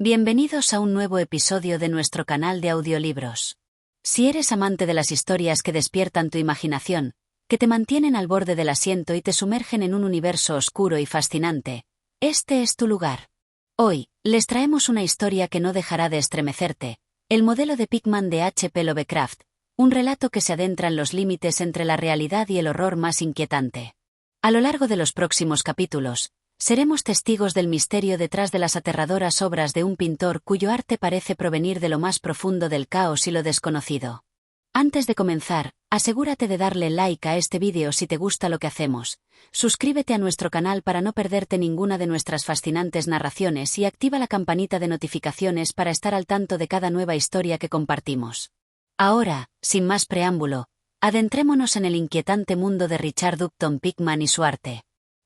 Bienvenidos a un nuevo episodio de nuestro canal de audiolibros. Si eres amante de las historias que despiertan tu imaginación, que te mantienen al borde del asiento y te sumergen en un universo oscuro y fascinante, este es tu lugar. Hoy, les traemos una historia que no dejará de estremecerte, El modelo de Pickman de H.P. Lovecraft, un relato que se adentra en los límites entre la realidad y el horror más inquietante. A lo largo de los próximos capítulos, seremos testigos del misterio detrás de las aterradoras obras de un pintor cuyo arte parece provenir de lo más profundo del caos y lo desconocido. Antes de comenzar, asegúrate de darle like a este vídeo si te gusta lo que hacemos, suscríbete a nuestro canal para no perderte ninguna de nuestras fascinantes narraciones y activa la campanita de notificaciones para estar al tanto de cada nueva historia que compartimos. Ahora, sin más preámbulo, adentrémonos en el inquietante mundo de Richard Upton Pickman y su arte.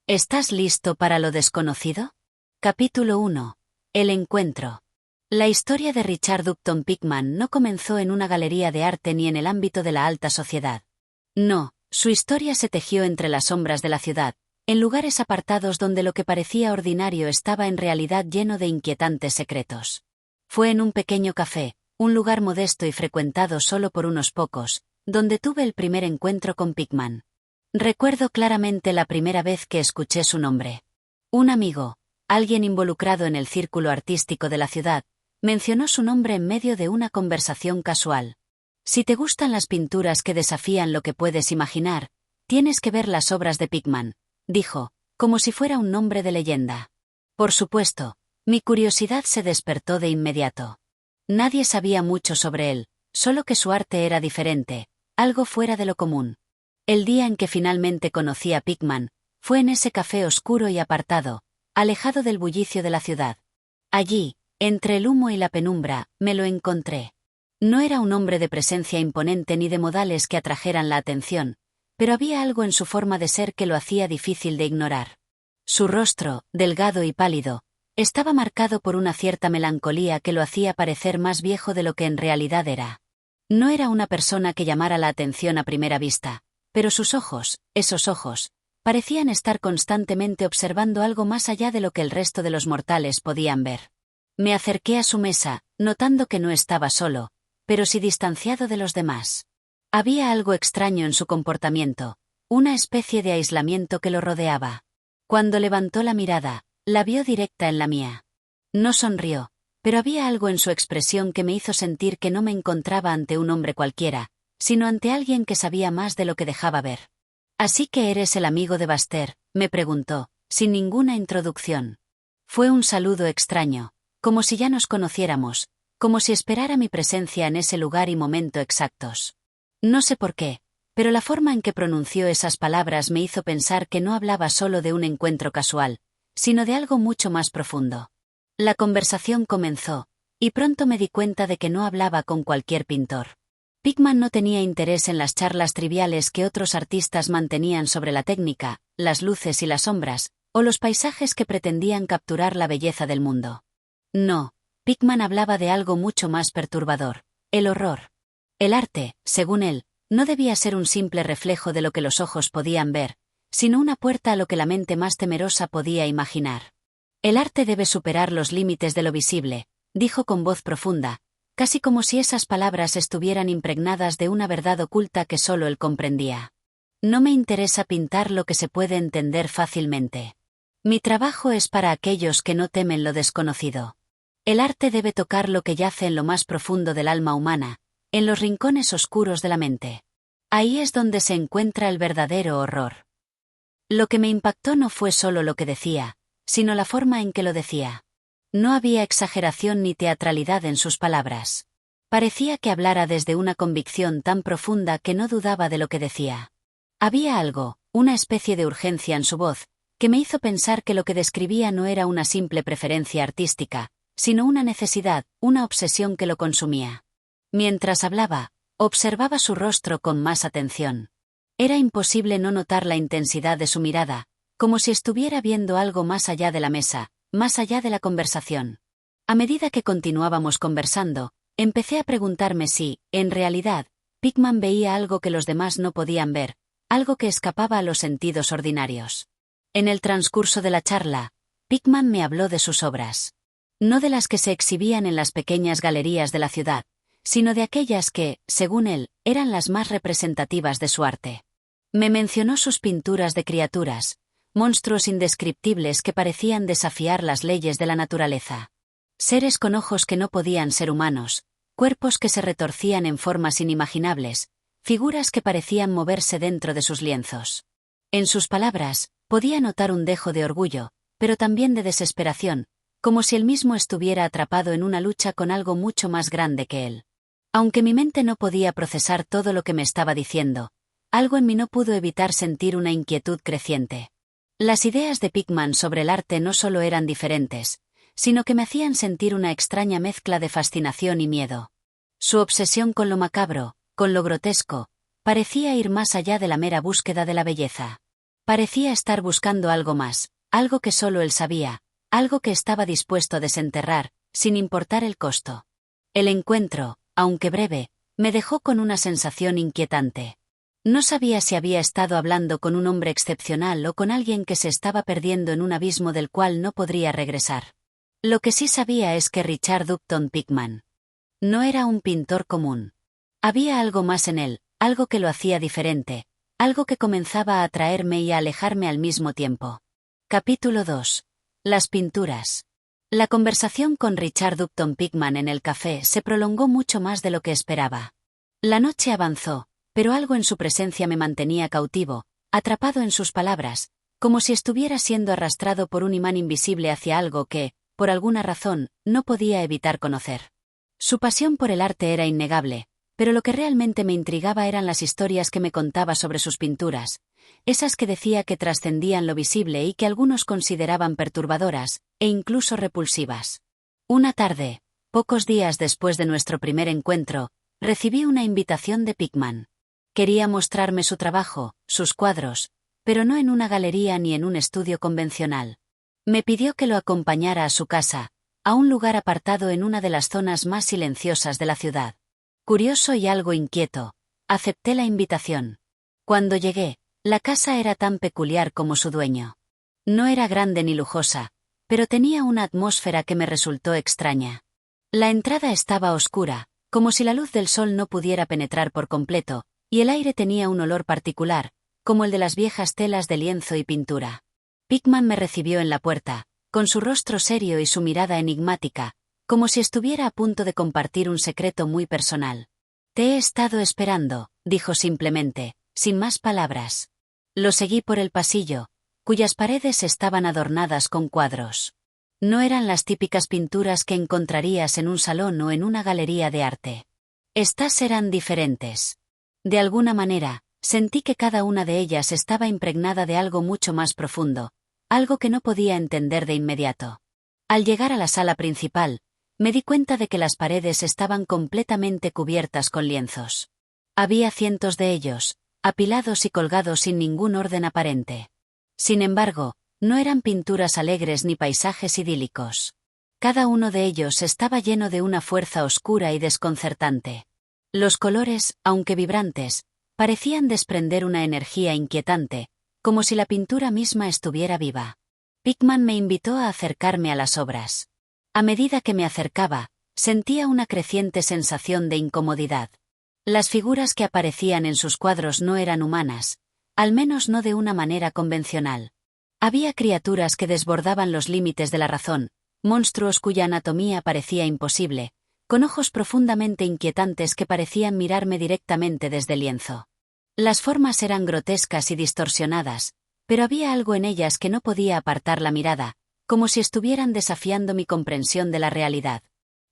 ¿Estás listo para lo desconocido? Capítulo 1. El encuentro. La historia de Richard Upton Pickman no comenzó en una galería de arte ni en el ámbito de la alta sociedad. No, su historia se tejió entre las sombras de la ciudad, en lugares apartados donde lo que parecía ordinario estaba en realidad lleno de inquietantes secretos. Fue en un pequeño café, un lugar modesto y frecuentado solo por unos pocos, donde tuve el primer encuentro con Pickman. Recuerdo claramente la primera vez que escuché su nombre. Un amigo, alguien involucrado en el círculo artístico de la ciudad, mencionó su nombre en medio de una conversación casual. Si te gustan las pinturas que desafían lo que puedes imaginar, tienes que ver las obras de Pickman, dijo, como si fuera un nombre de leyenda. Por supuesto, mi curiosidad se despertó de inmediato. Nadie sabía mucho sobre él, solo que su arte era diferente, algo fuera de lo común. El día en que finalmente conocí a Pickman, fue en ese café oscuro y apartado, alejado del bullicio de la ciudad. Allí, entre el humo y la penumbra, me lo encontré. No era un hombre de presencia imponente ni de modales que atrajeran la atención, pero había algo en su forma de ser que lo hacía difícil de ignorar. Su rostro, delgado y pálido, estaba marcado por una cierta melancolía que lo hacía parecer más viejo de lo que en realidad era. No era una persona que llamara la atención a primera vista, pero sus ojos, esos ojos, parecían estar constantemente observando algo más allá de lo que el resto de los mortales podían ver. Me acerqué a su mesa, notando que no estaba solo, pero sí distanciado de los demás. Había algo extraño en su comportamiento, una especie de aislamiento que lo rodeaba. Cuando levantó la mirada, la vio directa en la mía. No sonrió, pero había algo en su expresión que me hizo sentir que no me encontraba ante un hombre cualquiera, sino ante alguien que sabía más de lo que dejaba ver. «¿Así que eres el amigo de Baxter?», me preguntó, sin ninguna introducción. Fue un saludo extraño, como si ya nos conociéramos, como si esperara mi presencia en ese lugar y momento exactos. No sé por qué, pero la forma en que pronunció esas palabras me hizo pensar que no hablaba solo de un encuentro casual, sino de algo mucho más profundo. La conversación comenzó, y pronto me di cuenta de que no hablaba con cualquier pintor. Pickman no tenía interés en las charlas triviales que otros artistas mantenían sobre la técnica, las luces y las sombras, o los paisajes que pretendían capturar la belleza del mundo. No, Pickman hablaba de algo mucho más perturbador, el horror. El arte, según él, no debía ser un simple reflejo de lo que los ojos podían ver, sino una puerta a lo que la mente más temerosa podía imaginar. El arte debe superar los límites de lo visible, dijo con voz profunda, casi como si esas palabras estuvieran impregnadas de una verdad oculta que solo él comprendía. No me interesa pintar lo que se puede entender fácilmente. Mi trabajo es para aquellos que no temen lo desconocido. El arte debe tocar lo que yace en lo más profundo del alma humana, en los rincones oscuros de la mente. Ahí es donde se encuentra el verdadero horror. Lo que me impactó no fue solo lo que decía, sino la forma en que lo decía. No había exageración ni teatralidad en sus palabras. Parecía que hablara desde una convicción tan profunda que no dudaba de lo que decía. Había algo, una especie de urgencia en su voz, que me hizo pensar que lo que describía no era una simple preferencia artística, sino una necesidad, una obsesión que lo consumía. Mientras hablaba, observaba su rostro con más atención. Era imposible no notar la intensidad de su mirada, como si estuviera viendo algo más allá de la mesa, más allá de la conversación. A medida que continuábamos conversando, empecé a preguntarme si, en realidad, Pickman veía algo que los demás no podían ver, algo que escapaba a los sentidos ordinarios. En el transcurso de la charla, Pickman me habló de sus obras. No de las que se exhibían en las pequeñas galerías de la ciudad, sino de aquellas que, según él, eran las más representativas de su arte. Me mencionó sus pinturas de criaturas, monstruos indescriptibles que parecían desafiar las leyes de la naturaleza. Seres con ojos que no podían ser humanos, cuerpos que se retorcían en formas inimaginables, figuras que parecían moverse dentro de sus lienzos. En sus palabras, podía notar un dejo de orgullo, pero también de desesperación, como si él mismo estuviera atrapado en una lucha con algo mucho más grande que él. Aunque mi mente no podía procesar todo lo que me estaba diciendo, algo en mí no pudo evitar sentir una inquietud creciente. Las ideas de Pickman sobre el arte no solo eran diferentes, sino que me hacían sentir una extraña mezcla de fascinación y miedo. Su obsesión con lo macabro, con lo grotesco, parecía ir más allá de la mera búsqueda de la belleza. Parecía estar buscando algo más, algo que solo él sabía, algo que estaba dispuesto a desenterrar, sin importar el costo. El encuentro, aunque breve, me dejó con una sensación inquietante. No sabía si había estado hablando con un hombre excepcional o con alguien que se estaba perdiendo en un abismo del cual no podría regresar. Lo que sí sabía es que Richard Upton Pickman no era un pintor común. Había algo más en él, algo que lo hacía diferente, algo que comenzaba a atraerme y a alejarme al mismo tiempo. Capítulo 2. Las pinturas. La conversación con Richard Upton Pickman en el café se prolongó mucho más de lo que esperaba. La noche avanzó, pero algo en su presencia me mantenía cautivo, atrapado en sus palabras, como si estuviera siendo arrastrado por un imán invisible hacia algo que, por alguna razón, no podía evitar conocer. Su pasión por el arte era innegable, pero lo que realmente me intrigaba eran las historias que me contaba sobre sus pinturas, esas que decía que trascendían lo visible y que algunos consideraban perturbadoras, e incluso repulsivas. Una tarde, pocos días después de nuestro primer encuentro, recibí una invitación de Pickman. Quería mostrarme su trabajo, sus cuadros, pero no en una galería ni en un estudio convencional. Me pidió que lo acompañara a su casa, a un lugar apartado en una de las zonas más silenciosas de la ciudad. Curioso y algo inquieto, acepté la invitación. Cuando llegué, la casa era tan peculiar como su dueño. No era grande ni lujosa, pero tenía una atmósfera que me resultó extraña. La entrada estaba oscura, como si la luz del sol no pudiera penetrar por completo, y el aire tenía un olor particular, como el de las viejas telas de lienzo y pintura. Pickman me recibió en la puerta, con su rostro serio y su mirada enigmática, como si estuviera a punto de compartir un secreto muy personal. «Te he estado esperando», dijo simplemente, sin más palabras. Lo seguí por el pasillo, cuyas paredes estaban adornadas con cuadros. No eran las típicas pinturas que encontrarías en un salón o en una galería de arte. Estas eran diferentes. De alguna manera, sentí que cada una de ellas estaba impregnada de algo mucho más profundo, algo que no podía entender de inmediato. Al llegar a la sala principal, me di cuenta de que las paredes estaban completamente cubiertas con lienzos. Había cientos de ellos, apilados y colgados sin ningún orden aparente. Sin embargo, no eran pinturas alegres ni paisajes idílicos. Cada uno de ellos estaba lleno de una fuerza oscura y desconcertante. Los colores, aunque vibrantes, parecían desprender una energía inquietante, como si la pintura misma estuviera viva. Pickman me invitó a acercarme a las obras. A medida que me acercaba, sentía una creciente sensación de incomodidad. Las figuras que aparecían en sus cuadros no eran humanas, al menos no de una manera convencional. Había criaturas que desbordaban los límites de la razón, monstruos cuya anatomía parecía imposible, con ojos profundamente inquietantes que parecían mirarme directamente desde el lienzo. Las formas eran grotescas y distorsionadas, pero había algo en ellas que no podía apartar la mirada, como si estuvieran desafiando mi comprensión de la realidad.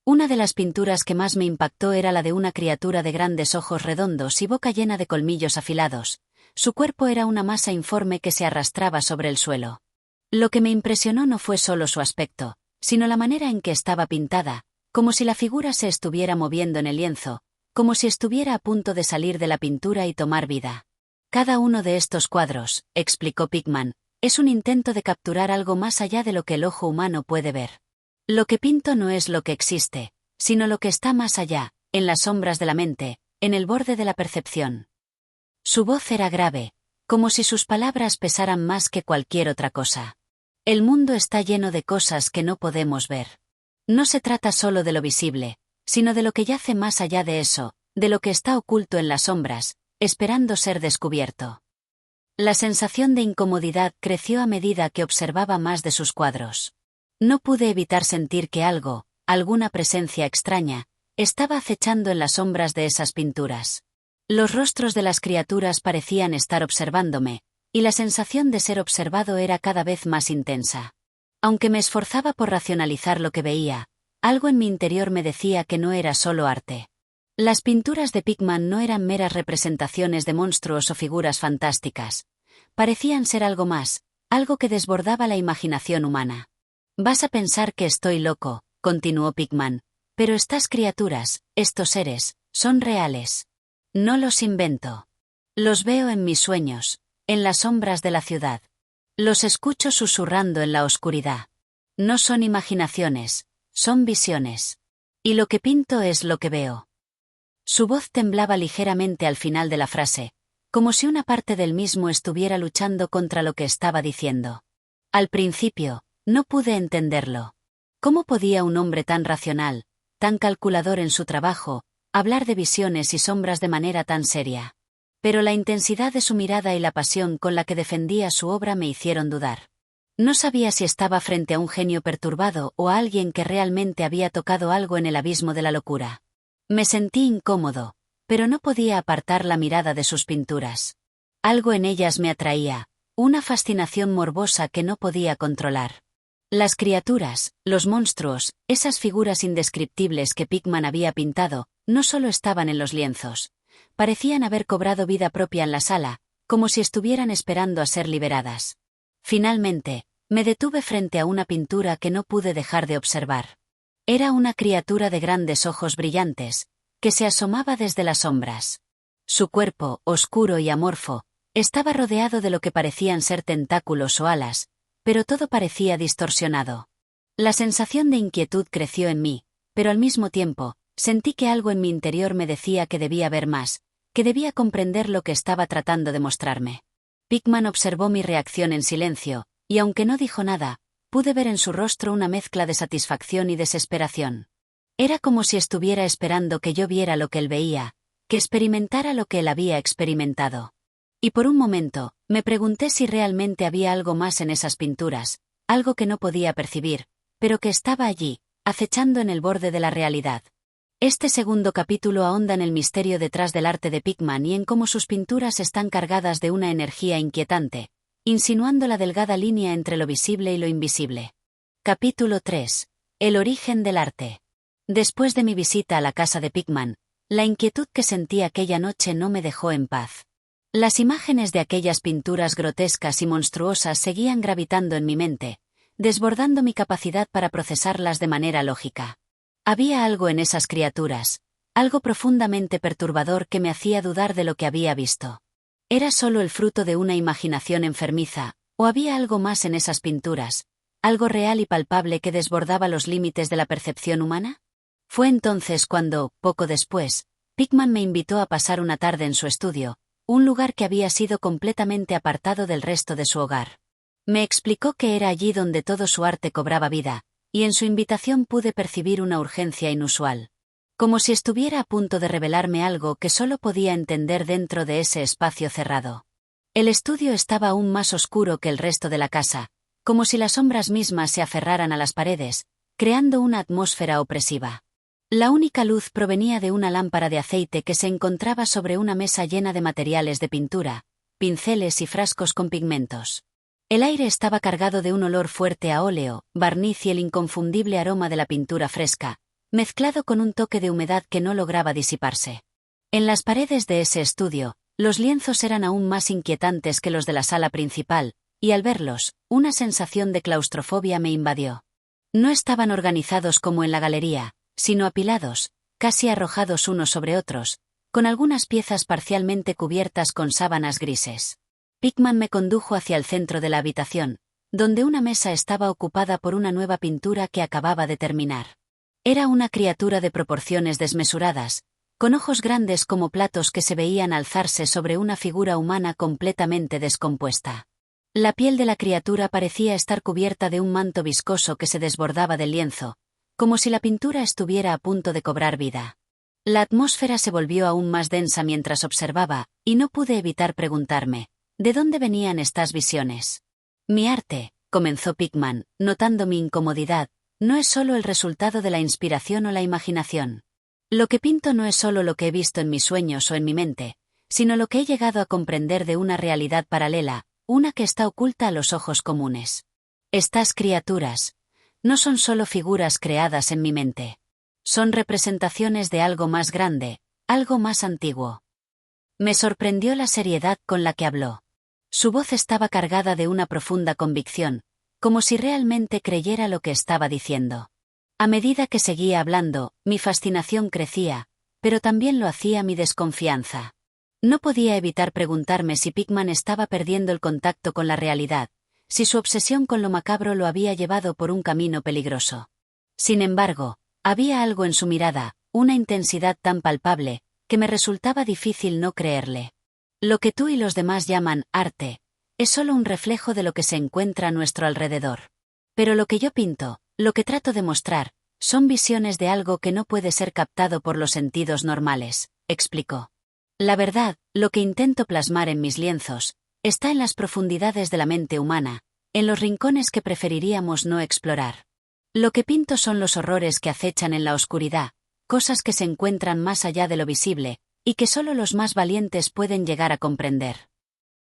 Una de las pinturas que más me impactó era la de una criatura de grandes ojos redondos y boca llena de colmillos afilados. Su cuerpo era una masa informe que se arrastraba sobre el suelo. Lo que me impresionó no fue solo su aspecto, sino la manera en que estaba pintada, como si la figura se estuviera moviendo en el lienzo, como si estuviera a punto de salir de la pintura y tomar vida. Cada uno de estos cuadros, explicó Pickman, es un intento de capturar algo más allá de lo que el ojo humano puede ver. Lo que pinto no es lo que existe, sino lo que está más allá, en las sombras de la mente, en el borde de la percepción. Su voz era grave, como si sus palabras pesaran más que cualquier otra cosa. El mundo está lleno de cosas que no podemos ver. No se trata solo de lo visible, sino de lo que yace más allá de eso, de lo que está oculto en las sombras, esperando ser descubierto. La sensación de incomodidad creció a medida que observaba más de sus cuadros. No pude evitar sentir que algo, alguna presencia extraña, estaba acechando en las sombras de esas pinturas. Los rostros de las criaturas parecían estar observándome, y la sensación de ser observado era cada vez más intensa. Aunque me esforzaba por racionalizar lo que veía, algo en mi interior me decía que no era solo arte. Las pinturas de Pickman no eran meras representaciones de monstruos o figuras fantásticas. Parecían ser algo más, algo que desbordaba la imaginación humana. «Vas a pensar que estoy loco», continuó Pickman, «pero estas criaturas, estos seres, son reales. No los invento. Los veo en mis sueños, en las sombras de la ciudad. Los escucho susurrando en la oscuridad. No son imaginaciones, son visiones. Y lo que pinto es lo que veo». Su voz temblaba ligeramente al final de la frase, como si una parte del mismo estuviera luchando contra lo que estaba diciendo. Al principio, no pude entenderlo. ¿Cómo podía un hombre tan racional, tan calculador en su trabajo, hablar de visiones y sombras de manera tan seria? Pero la intensidad de su mirada y la pasión con la que defendía su obra me hicieron dudar. No sabía si estaba frente a un genio perturbado o a alguien que realmente había tocado algo en el abismo de la locura. Me sentí incómodo, pero no podía apartar la mirada de sus pinturas. Algo en ellas me atraía, una fascinación morbosa que no podía controlar. Las criaturas, los monstruos, esas figuras indescriptibles que Pickman había pintado, no solo estaban en los lienzos. Parecían haber cobrado vida propia en la sala, como si estuvieran esperando a ser liberadas. Finalmente, me detuve frente a una pintura que no pude dejar de observar. Era una criatura de grandes ojos brillantes, que se asomaba desde las sombras. Su cuerpo, oscuro y amorfo, estaba rodeado de lo que parecían ser tentáculos o alas, pero todo parecía distorsionado. La sensación de inquietud creció en mí, pero al mismo tiempo, sentí que algo en mi interior me decía que debía ver más, que debía comprender lo que estaba tratando de mostrarme. Pickman observó mi reacción en silencio, y aunque no dijo nada, pude ver en su rostro una mezcla de satisfacción y desesperación. Era como si estuviera esperando que yo viera lo que él veía, que experimentara lo que él había experimentado. Y por un momento, me pregunté si realmente había algo más en esas pinturas, algo que no podía percibir, pero que estaba allí, acechando en el borde de la realidad. Este segundo capítulo ahonda en el misterio detrás del arte de Pickman y en cómo sus pinturas están cargadas de una energía inquietante, insinuando la delgada línea entre lo visible y lo invisible. Capítulo 3. El origen del arte. Después de mi visita a la casa de Pickman, la inquietud que sentí aquella noche no me dejó en paz. Las imágenes de aquellas pinturas grotescas y monstruosas seguían gravitando en mi mente, desbordando mi capacidad para procesarlas de manera lógica. Había algo en esas criaturas, algo profundamente perturbador que me hacía dudar de lo que había visto. ¿Era solo el fruto de una imaginación enfermiza, o había algo más en esas pinturas, algo real y palpable que desbordaba los límites de la percepción humana? Fue entonces cuando, poco después, Pickman me invitó a pasar una tarde en su estudio, un lugar que había sido completamente apartado del resto de su hogar. Me explicó que era allí donde todo su arte cobraba vida, y en su invitación pude percibir una urgencia inusual. Como si estuviera a punto de revelarme algo que solo podía entender dentro de ese espacio cerrado. El estudio estaba aún más oscuro que el resto de la casa, como si las sombras mismas se aferraran a las paredes, creando una atmósfera opresiva. La única luz provenía de una lámpara de aceite que se encontraba sobre una mesa llena de materiales de pintura, pinceles y frascos con pigmentos. El aire estaba cargado de un olor fuerte a óleo, barniz y el inconfundible aroma de la pintura fresca, mezclado con un toque de humedad que no lograba disiparse. En las paredes de ese estudio, los lienzos eran aún más inquietantes que los de la sala principal, y al verlos, una sensación de claustrofobia me invadió. No estaban organizados como en la galería, sino apilados, casi arrojados unos sobre otros, con algunas piezas parcialmente cubiertas con sábanas grises. Pickman me condujo hacia el centro de la habitación, donde una mesa estaba ocupada por una nueva pintura que acababa de terminar. Era una criatura de proporciones desmesuradas, con ojos grandes como platos que se veían alzarse sobre una figura humana completamente descompuesta. La piel de la criatura parecía estar cubierta de un manto viscoso que se desbordaba del lienzo, como si la pintura estuviera a punto de cobrar vida. La atmósfera se volvió aún más densa mientras observaba, y no pude evitar preguntarme, ¿de dónde venían estas visiones? Mi arte, comenzó Pickman, notando mi incomodidad, no es solo el resultado de la inspiración o la imaginación. Lo que pinto no es solo lo que he visto en mis sueños o en mi mente, sino lo que he llegado a comprender de una realidad paralela, una que está oculta a los ojos comunes. Estas criaturas no son solo figuras creadas en mi mente. Son representaciones de algo más grande, algo más antiguo. Me sorprendió la seriedad con la que habló. Su voz estaba cargada de una profunda convicción, como si realmente creyera lo que estaba diciendo. A medida que seguía hablando, mi fascinación crecía, pero también lo hacía mi desconfianza. No podía evitar preguntarme si Pickman estaba perdiendo el contacto con la realidad, si su obsesión con lo macabro lo había llevado por un camino peligroso. Sin embargo, había algo en su mirada, una intensidad tan palpable, que me resultaba difícil no creerle. Lo que tú y los demás llaman arte, es solo un reflejo de lo que se encuentra a nuestro alrededor. Pero lo que yo pinto, lo que trato de mostrar, son visiones de algo que no puede ser captado por los sentidos normales, explicó. La verdad, lo que intento plasmar en mis lienzos, está en las profundidades de la mente humana, en los rincones que preferiríamos no explorar. Lo que pinto son los horrores que acechan en la oscuridad, cosas que se encuentran más allá de lo visible, y que solo los más valientes pueden llegar a comprender.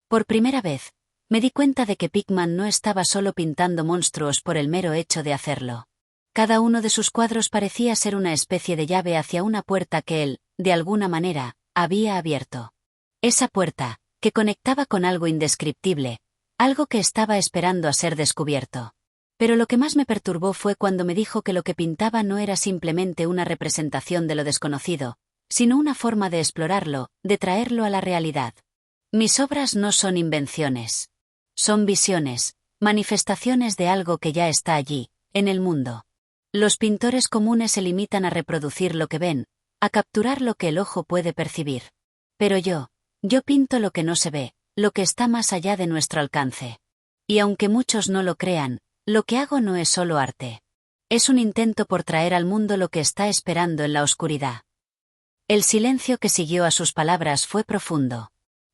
Por primera vez, me di cuenta de que Pickman no estaba solo pintando monstruos por el mero hecho de hacerlo. Cada uno de sus cuadros parecía ser una especie de llave hacia una puerta que él, de alguna manera, había abierto. Esa puerta, que conectaba con algo indescriptible, algo que estaba esperando a ser descubierto. Pero lo que más me perturbó fue cuando me dijo que lo que pintaba no era simplemente una representación de lo desconocido, sino una forma de explorarlo, de traerlo a la realidad. Mis obras no son invenciones. Son visiones, manifestaciones de algo que ya está allí, en el mundo. Los pintores comunes se limitan a reproducir lo que ven, a capturar lo que el ojo puede percibir. Pero yo pinto lo que no se ve, lo que está más allá de nuestro alcance. Y aunque muchos no lo crean, lo que hago no es solo arte. Es un intento por traer al mundo lo que está esperando en la oscuridad. El silencio que siguió a sus palabras fue profundo.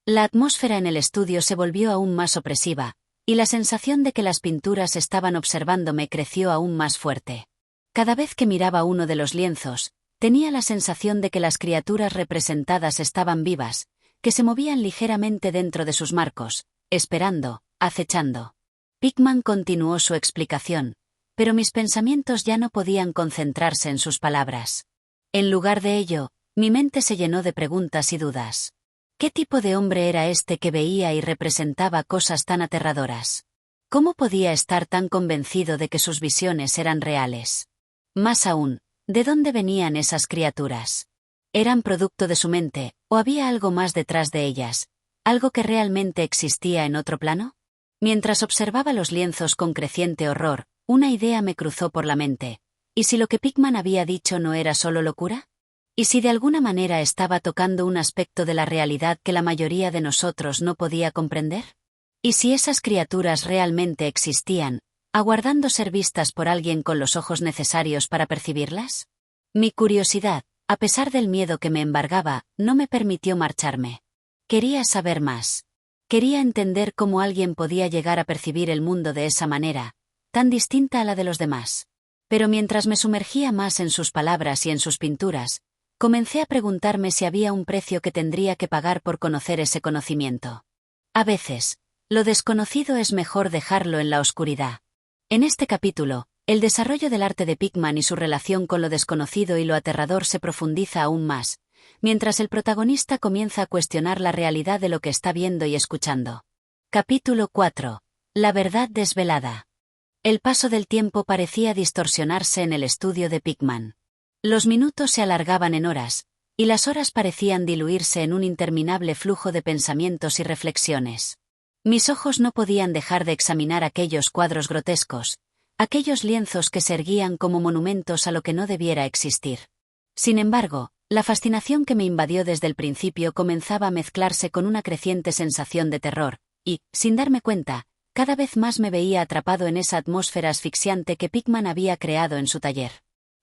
La atmósfera en el estudio se volvió aún más opresiva, y la sensación de que las pinturas estaban observándome creció aún más fuerte. Cada vez que miraba uno de los lienzos, tenía la sensación de que las criaturas representadas estaban vivas, que se movían ligeramente dentro de sus marcos, esperando, acechando. Pickman continuó su explicación, pero mis pensamientos ya no podían concentrarse en sus palabras. En lugar de ello, mi mente se llenó de preguntas y dudas. ¿Qué tipo de hombre era este que veía y representaba cosas tan aterradoras? ¿Cómo podía estar tan convencido de que sus visiones eran reales? Más aún, ¿de dónde venían esas criaturas? ¿Eran producto de su mente, o había algo más detrás de ellas, algo que realmente existía en otro plano? Mientras observaba los lienzos con creciente horror, una idea me cruzó por la mente. ¿Y si lo que Pickman había dicho no era solo locura? ¿Y si de alguna manera estaba tocando un aspecto de la realidad que la mayoría de nosotros no podía comprender? ¿Y si esas criaturas realmente existían, aguardando ser vistas por alguien con los ojos necesarios para percibirlas? Mi curiosidad, a pesar del miedo que me embargaba, no me permitió marcharme. Quería saber más. Quería entender cómo alguien podía llegar a percibir el mundo de esa manera, tan distinta a la de los demás. Pero mientras me sumergía más en sus palabras y en sus pinturas, comencé a preguntarme si había un precio que tendría que pagar por conocer ese conocimiento. A veces, lo desconocido es mejor dejarlo en la oscuridad. En este capítulo, el desarrollo del arte de Pickman y su relación con lo desconocido y lo aterrador se profundiza aún más, mientras el protagonista comienza a cuestionar la realidad de lo que está viendo y escuchando. Capítulo 4. La verdad desvelada. El paso del tiempo parecía distorsionarse en el estudio de Pickman. Los minutos se alargaban en horas, y las horas parecían diluirse en un interminable flujo de pensamientos y reflexiones. Mis ojos no podían dejar de examinar aquellos cuadros grotescos, aquellos lienzos que se erguían como monumentos a lo que no debiera existir. Sin embargo, la fascinación que me invadió desde el principio comenzaba a mezclarse con una creciente sensación de terror, y, sin darme cuenta, cada vez más me veía atrapado en esa atmósfera asfixiante que Pickman había creado en su taller.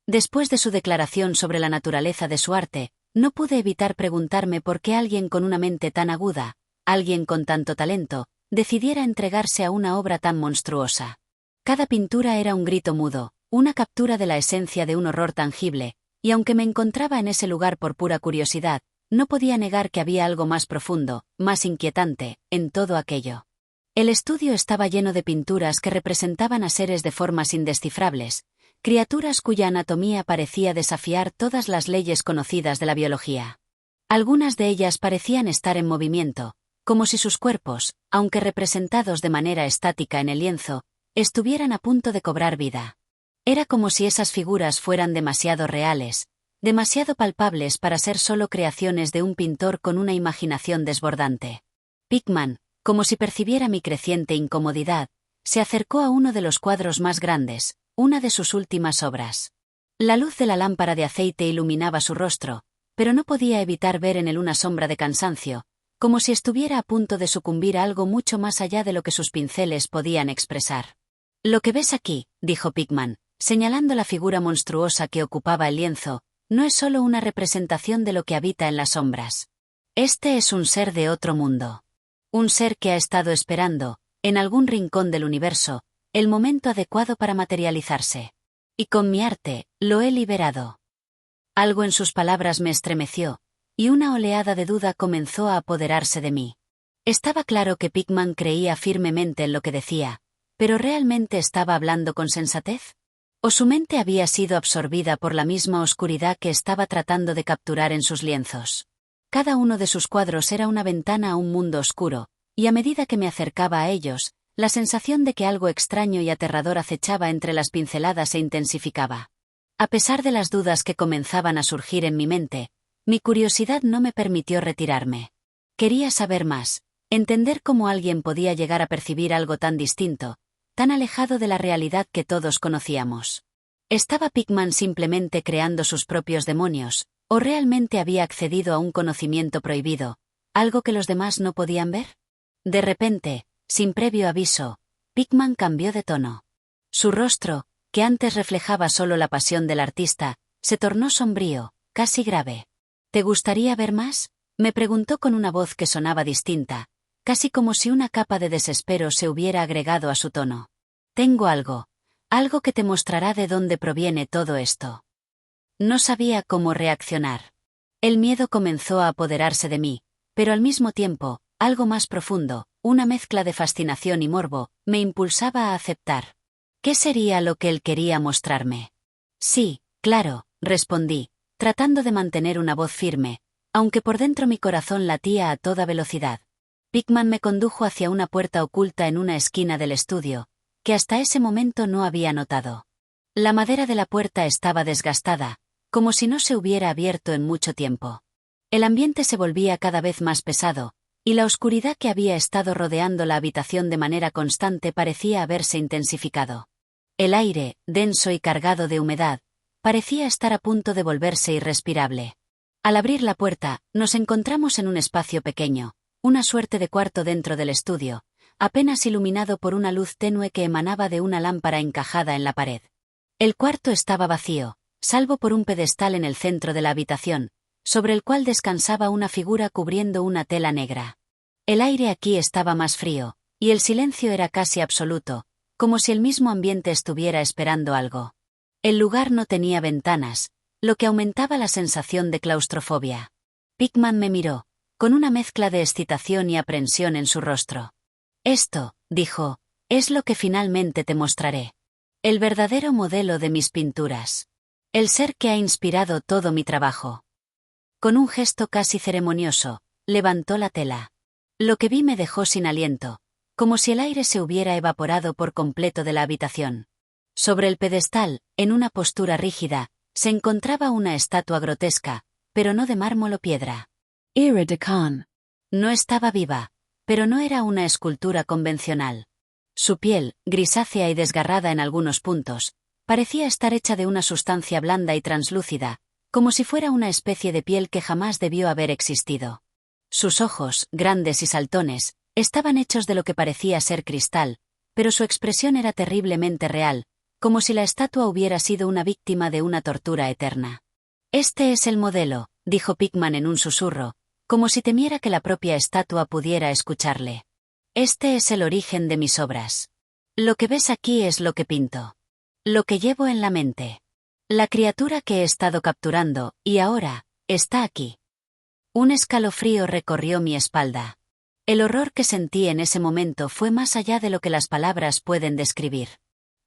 Después de su declaración sobre la naturaleza de su arte, no pude evitar preguntarme por qué alguien con una mente tan aguda, alguien con tanto talento, decidiera entregarse a una obra tan monstruosa. Cada pintura era un grito mudo, una captura de la esencia de un horror tangible, y aunque me encontraba en ese lugar por pura curiosidad, no podía negar que había algo más profundo, más inquietante, en todo aquello. El estudio estaba lleno de pinturas que representaban a seres de formas indescifrables, criaturas cuya anatomía parecía desafiar todas las leyes conocidas de la biología. Algunas de ellas parecían estar en movimiento, como si sus cuerpos, aunque representados de manera estática en el lienzo, estuvieran a punto de cobrar vida. Era como si esas figuras fueran demasiado reales, demasiado palpables para ser solo creaciones de un pintor con una imaginación desbordante. Pickman, como si percibiera mi creciente incomodidad, se acercó a uno de los cuadros más grandes, una de sus últimas obras. La luz de la lámpara de aceite iluminaba su rostro, pero no podía evitar ver en él una sombra de cansancio, como si estuviera a punto de sucumbir a algo mucho más allá de lo que sus pinceles podían expresar. «Lo que ves aquí», dijo Pickman, señalando la figura monstruosa que ocupaba el lienzo, «no es solo una representación de lo que habita en las sombras. Este es un ser de otro mundo. Un ser que ha estado esperando, en algún rincón del universo, el momento adecuado para materializarse. Y con mi arte, lo he liberado». Algo en sus palabras me estremeció, y una oleada de duda comenzó a apoderarse de mí. Estaba claro que Pickman creía firmemente en lo que decía, pero ¿realmente estaba hablando con sensatez? ¿O su mente había sido absorbida por la misma oscuridad que estaba tratando de capturar en sus lienzos? Cada uno de sus cuadros era una ventana a un mundo oscuro, y a medida que me acercaba a ellos, la sensación de que algo extraño y aterrador acechaba entre las pinceladas se intensificaba. A pesar de las dudas que comenzaban a surgir en mi mente, mi curiosidad no me permitió retirarme. Quería saber más, entender cómo alguien podía llegar a percibir algo tan distinto, tan alejado de la realidad que todos conocíamos. ¿Estaba Pickman simplemente creando sus propios demonios, o realmente había accedido a un conocimiento prohibido, algo que los demás no podían ver? De repente, sin previo aviso, Pickman cambió de tono. Su rostro, que antes reflejaba solo la pasión del artista, se tornó sombrío, casi grave. «¿Te gustaría ver más?», me preguntó con una voz que sonaba distinta, casi como si una capa de desespero se hubiera agregado a su tono. «Tengo algo que te mostrará de dónde proviene todo esto». No sabía cómo reaccionar. El miedo comenzó a apoderarse de mí, pero al mismo tiempo, algo más profundo, una mezcla de fascinación y morbo, me impulsaba a aceptar. ¿Qué sería lo que él quería mostrarme? «Sí, claro», respondí, tratando de mantener una voz firme, aunque por dentro mi corazón latía a toda velocidad. Pickman me condujo hacia una puerta oculta en una esquina del estudio, que hasta ese momento no había notado. La madera de la puerta estaba desgastada, como si no se hubiera abierto en mucho tiempo. El ambiente se volvía cada vez más pesado, y la oscuridad que había estado rodeando la habitación de manera constante parecía haberse intensificado. El aire, denso y cargado de humedad, parecía estar a punto de volverse irrespirable. Al abrir la puerta, nos encontramos en un espacio pequeño, una suerte de cuarto dentro del estudio, apenas iluminado por una luz tenue que emanaba de una lámpara encajada en la pared. El cuarto estaba vacío, salvo por un pedestal en el centro de la habitación, sobre el cual descansaba una figura cubriendo una tela negra. El aire aquí estaba más frío, y el silencio era casi absoluto, como si el mismo ambiente estuviera esperando algo. El lugar no tenía ventanas, lo que aumentaba la sensación de claustrofobia. Pickman me miró, con una mezcla de excitación y aprensión en su rostro. «Esto», dijo, «es lo que finalmente te mostraré. El verdadero modelo de mis pinturas. El ser que ha inspirado todo mi trabajo». Con un gesto casi ceremonioso, levantó la tela. Lo que vi me dejó sin aliento, como si el aire se hubiera evaporado por completo de la habitación. Sobre el pedestal, en una postura rígida, se encontraba una estatua grotesca, pero no de mármol o piedra. Ira de Khan. No estaba viva, pero no era una escultura convencional. Su piel, grisácea y desgarrada en algunos puntos, parecía estar hecha de una sustancia blanda y translúcida, como si fuera una especie de piel que jamás debió haber existido. Sus ojos, grandes y saltones, estaban hechos de lo que parecía ser cristal, pero su expresión era terriblemente real, como si la estatua hubiera sido una víctima de una tortura eterna. Este es el modelo, dijo Pickman en un susurro, como si temiera que la propia estatua pudiera escucharle. Este es el origen de mis obras. Lo que ves aquí es lo que pinto. Lo que llevo en la mente. La criatura que he estado capturando, y ahora, está aquí. Un escalofrío recorrió mi espalda. El horror que sentí en ese momento fue más allá de lo que las palabras pueden describir.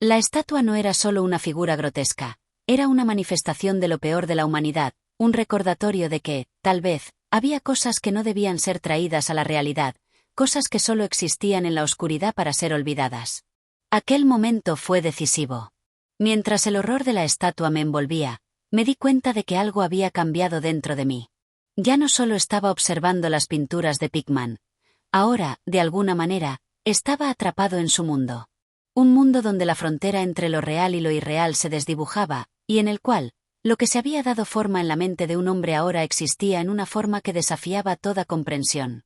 La estatua no era solo una figura grotesca, era una manifestación de lo peor de la humanidad, un recordatorio de que, tal vez, había cosas que no debían ser traídas a la realidad, cosas que solo existían en la oscuridad para ser olvidadas. Aquel momento fue decisivo. Mientras el horror de la estatua me envolvía, me di cuenta de que algo había cambiado dentro de mí. Ya no solo estaba observando las pinturas de Pickman. Ahora, de alguna manera, estaba atrapado en su mundo. Un mundo donde la frontera entre lo real y lo irreal se desdibujaba, y en el cual, lo que se había dado forma en la mente de un hombre ahora existía en una forma que desafiaba toda comprensión.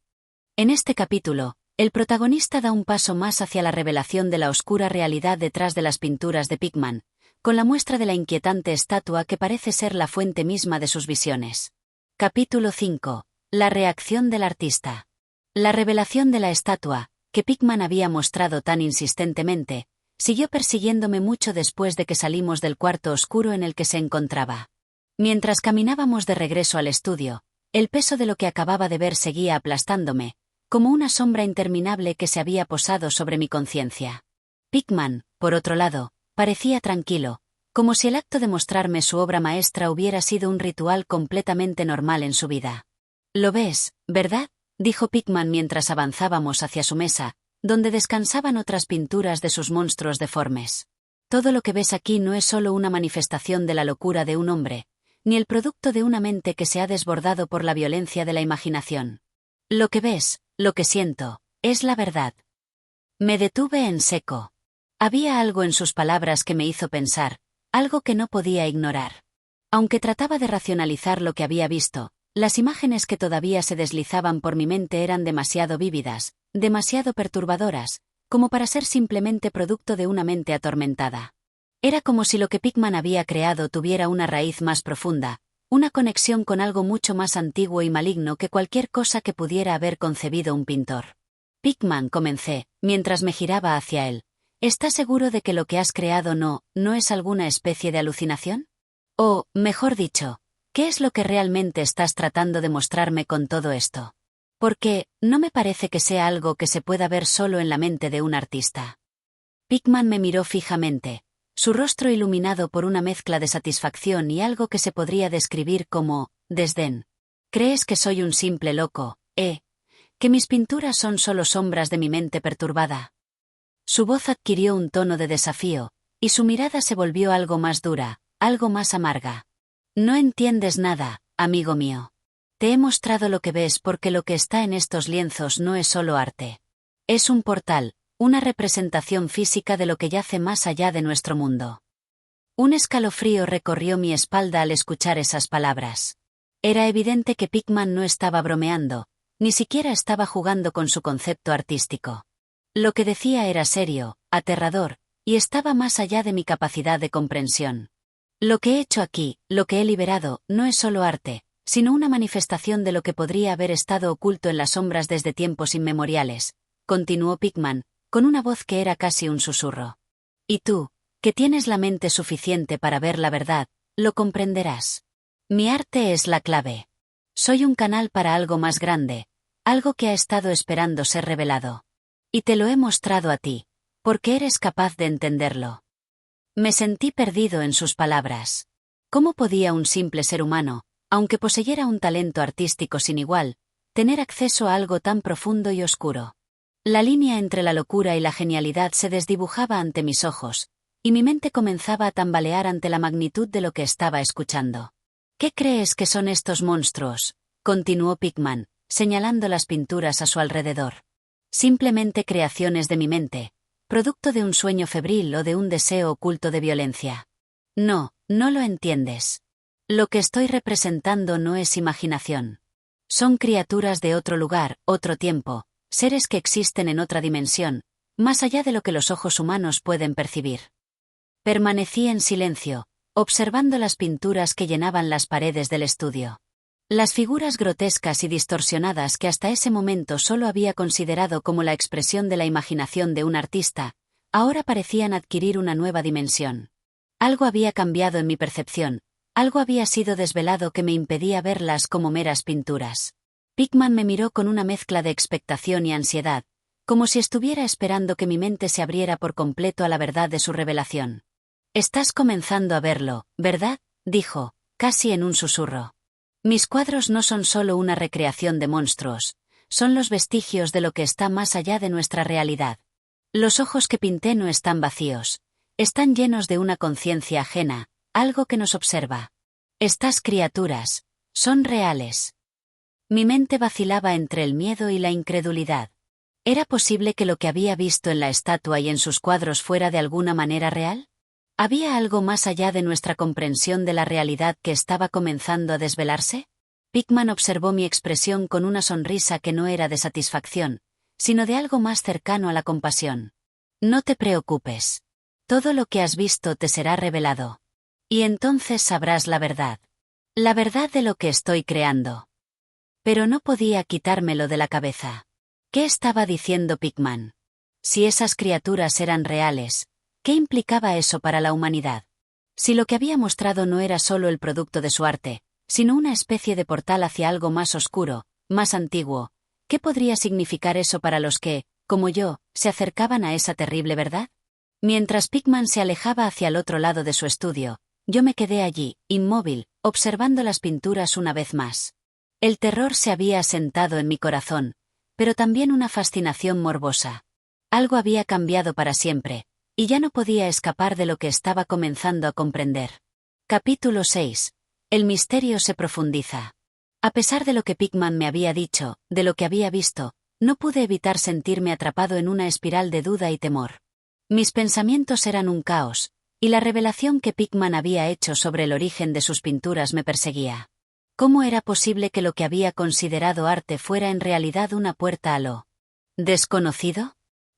En este capítulo, el protagonista da un paso más hacia la revelación de la oscura realidad detrás de las pinturas de Pickman, con la muestra de la inquietante estatua que parece ser la fuente misma de sus visiones. Capítulo 5. La reacción del artista. La revelación de la estatua, que Pickman había mostrado tan insistentemente, siguió persiguiéndome mucho después de que salimos del cuarto oscuro en el que se encontraba. Mientras caminábamos de regreso al estudio, el peso de lo que acababa de ver seguía aplastándome, como una sombra interminable que se había posado sobre mi conciencia. Pickman, por otro lado, parecía tranquilo, como si el acto de mostrarme su obra maestra hubiera sido un ritual completamente normal en su vida. «Lo ves, ¿verdad?», dijo Pickman mientras avanzábamos hacia su mesa, donde descansaban otras pinturas de sus monstruos deformes. «Todo lo que ves aquí no es solo una manifestación de la locura de un hombre, ni el producto de una mente que se ha desbordado por la violencia de la imaginación. Lo que ves, lo que siento, es la verdad». Me detuve en seco. Había algo en sus palabras que me hizo pensar, algo que no podía ignorar. Aunque trataba de racionalizar lo que había visto, las imágenes que todavía se deslizaban por mi mente eran demasiado vívidas, demasiado perturbadoras, como para ser simplemente producto de una mente atormentada. Era como si lo que Pickman había creado tuviera una raíz más profunda, una conexión con algo mucho más antiguo y maligno que cualquier cosa que pudiera haber concebido un pintor. «Pickman», comencé, mientras me giraba hacia él, ¿estás seguro de que lo que has creado no es alguna especie de alucinación? O, mejor dicho, ¿qué es lo que realmente estás tratando de mostrarme con todo esto? Porque, no me parece que sea algo que se pueda ver solo en la mente de un artista. Pickman me miró fijamente, su rostro iluminado por una mezcla de satisfacción y algo que se podría describir como desdén. «¿Crees que soy un simple loco, que mis pinturas son solo sombras de mi mente perturbada?» Su voz adquirió un tono de desafío, y su mirada se volvió algo más dura, algo más amarga. «No entiendes nada, amigo mío. Te he mostrado lo que ves porque lo que está en estos lienzos no es solo arte. Es un portal, una representación física de lo que yace más allá de nuestro mundo». Un escalofrío recorrió mi espalda al escuchar esas palabras. Era evidente que Pickman no estaba bromeando, ni siquiera estaba jugando con su concepto artístico. Lo que decía era serio, aterrador, y estaba más allá de mi capacidad de comprensión. «Lo que he hecho aquí, lo que he liberado, no es solo arte, sino una manifestación de lo que podría haber estado oculto en las sombras desde tiempos inmemoriales», continuó Pickman, con una voz que era casi un susurro. «Y tú, que tienes la mente suficiente para ver la verdad, lo comprenderás. Mi arte es la clave. Soy un canal para algo más grande, algo que ha estado esperando ser revelado. Y te lo he mostrado a ti, porque eres capaz de entenderlo». Me sentí perdido en sus palabras. ¿Cómo podía un simple ser humano, aunque poseyera un talento artístico sin igual, tener acceso a algo tan profundo y oscuro? La línea entre la locura y la genialidad se desdibujaba ante mis ojos, y mi mente comenzaba a tambalear ante la magnitud de lo que estaba escuchando. «¿Qué crees que son estos monstruos?», continuó Pickman, señalando las pinturas a su alrededor. «Simplemente creaciones de mi mente, producto de un sueño febril o de un deseo oculto de violencia. No lo entiendes. Lo que estoy representando no es imaginación. Son criaturas de otro lugar, otro tiempo, seres que existen en otra dimensión, más allá de lo que los ojos humanos pueden percibir». Permanecí en silencio, observando las pinturas que llenaban las paredes del estudio. Las figuras grotescas y distorsionadas que hasta ese momento solo había considerado como la expresión de la imaginación de un artista, ahora parecían adquirir una nueva dimensión. Algo había cambiado en mi percepción, algo había sido desvelado que me impedía verlas como meras pinturas. Pickman me miró con una mezcla de expectación y ansiedad, como si estuviera esperando que mi mente se abriera por completo a la verdad de su revelación. «Estás comenzando a verlo, ¿verdad?», dijo, casi en un susurro. «Mis cuadros no son solo una recreación de monstruos, son los vestigios de lo que está más allá de nuestra realidad. Los ojos que pinté no están vacíos, están llenos de una conciencia ajena, algo que nos observa. Estas criaturas son reales». Mi mente vacilaba entre el miedo y la incredulidad. ¿Era posible que lo que había visto en la estatua y en sus cuadros fuera de alguna manera real? ¿Había algo más allá de nuestra comprensión de la realidad que estaba comenzando a desvelarse? Pickman observó mi expresión con una sonrisa que no era de satisfacción, sino de algo más cercano a la compasión. «No te preocupes. Todo lo que has visto te será revelado. Y entonces sabrás la verdad. La verdad de lo que estoy creando». Pero no podía quitármelo de la cabeza. ¿Qué estaba diciendo Pickman? Si esas criaturas eran reales, ¿qué implicaba eso para la humanidad? Si lo que había mostrado no era solo el producto de su arte, sino una especie de portal hacia algo más oscuro, más antiguo, ¿qué podría significar eso para los que, como yo, se acercaban a esa terrible verdad? Mientras Pickman se alejaba hacia el otro lado de su estudio, yo me quedé allí, inmóvil, observando las pinturas una vez más. El terror se había asentado en mi corazón, pero también una fascinación morbosa. Algo había cambiado para siempre, y ya no podía escapar de lo que estaba comenzando a comprender. Capítulo 6. El misterio se profundiza. A pesar de lo que Pickman me había dicho, de lo que había visto, no pude evitar sentirme atrapado en una espiral de duda y temor. Mis pensamientos eran un caos, y la revelación que Pickman había hecho sobre el origen de sus pinturas me perseguía. ¿Cómo era posible que lo que había considerado arte fuera en realidad una puerta a lo desconocido?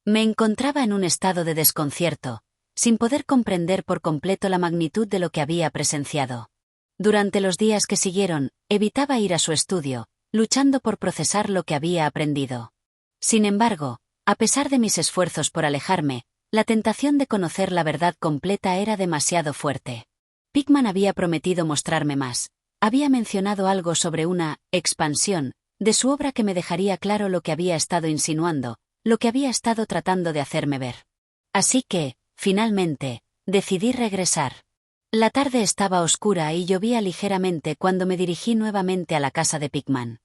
Me encontraba en un estado de desconcierto, sin poder comprender por completo la magnitud de lo que había presenciado. Durante los días que siguieron, evitaba ir a su estudio, luchando por procesar lo que había aprendido. Sin embargo, a pesar de mis esfuerzos por alejarme, la tentación de conocer la verdad completa era demasiado fuerte. Pickman había prometido mostrarme más. Había mencionado algo sobre una expansión de su obra que me dejaría claro lo que había estado insinuando, lo que había estado tratando de hacerme ver. Así que, finalmente, decidí regresar. La tarde estaba oscura y llovía ligeramente cuando me dirigí nuevamente a la casa de Pickman.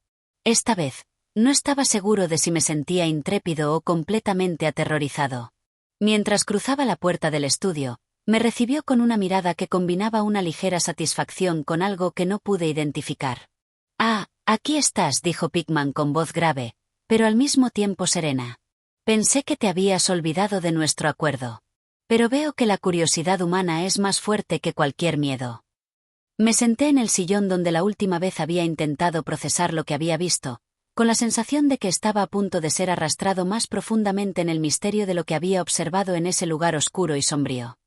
Esta vez, no estaba seguro de si me sentía intrépido o completamente aterrorizado. Mientras cruzaba la puerta del estudio, me recibió con una mirada que combinaba una ligera satisfacción con algo que no pude identificar. «Ah, aquí estás», dijo Pickman con voz grave, pero al mismo tiempo serena. «Pensé que te habías olvidado de nuestro acuerdo. Pero veo que la curiosidad humana es más fuerte que cualquier miedo». Me senté en el sillón donde la última vez había intentado procesar lo que había visto, con la sensación de que estaba a punto de ser arrastrado más profundamente en el misterio de lo que había observado en ese lugar oscuro y sombrío.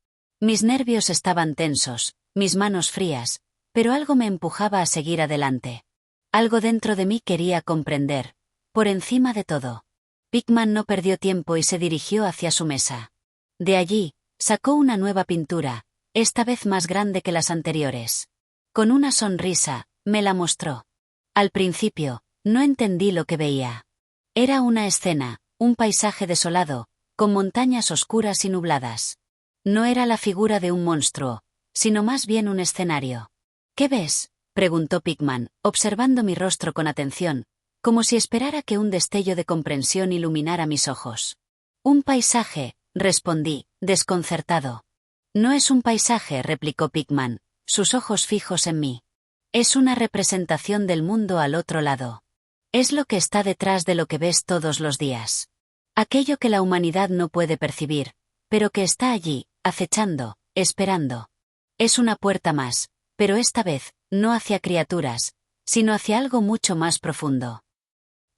Mis nervios estaban tensos, mis manos frías, pero algo me empujaba a seguir adelante. Algo dentro de mí quería comprender, por encima de todo. Pickman no perdió tiempo y se dirigió hacia su mesa. De allí, sacó una nueva pintura, esta vez más grande que las anteriores. Con una sonrisa, me la mostró. Al principio, no entendí lo que veía. Era una escena, un paisaje desolado, con montañas oscuras y nubladas. No era la figura de un monstruo, sino más bien un escenario. «¿Qué ves?», preguntó Pickman, observando mi rostro con atención, como si esperara que un destello de comprensión iluminara mis ojos. «Un paisaje», respondí, desconcertado. «No es un paisaje», replicó Pickman, sus ojos fijos en mí. «Es una representación del mundo al otro lado. Es lo que está detrás de lo que ves todos los días. Aquello que la humanidad no puede percibir, pero que está allí, acechando, esperando. Es una puerta más, pero esta vez, no hacia criaturas, sino hacia algo mucho más profundo».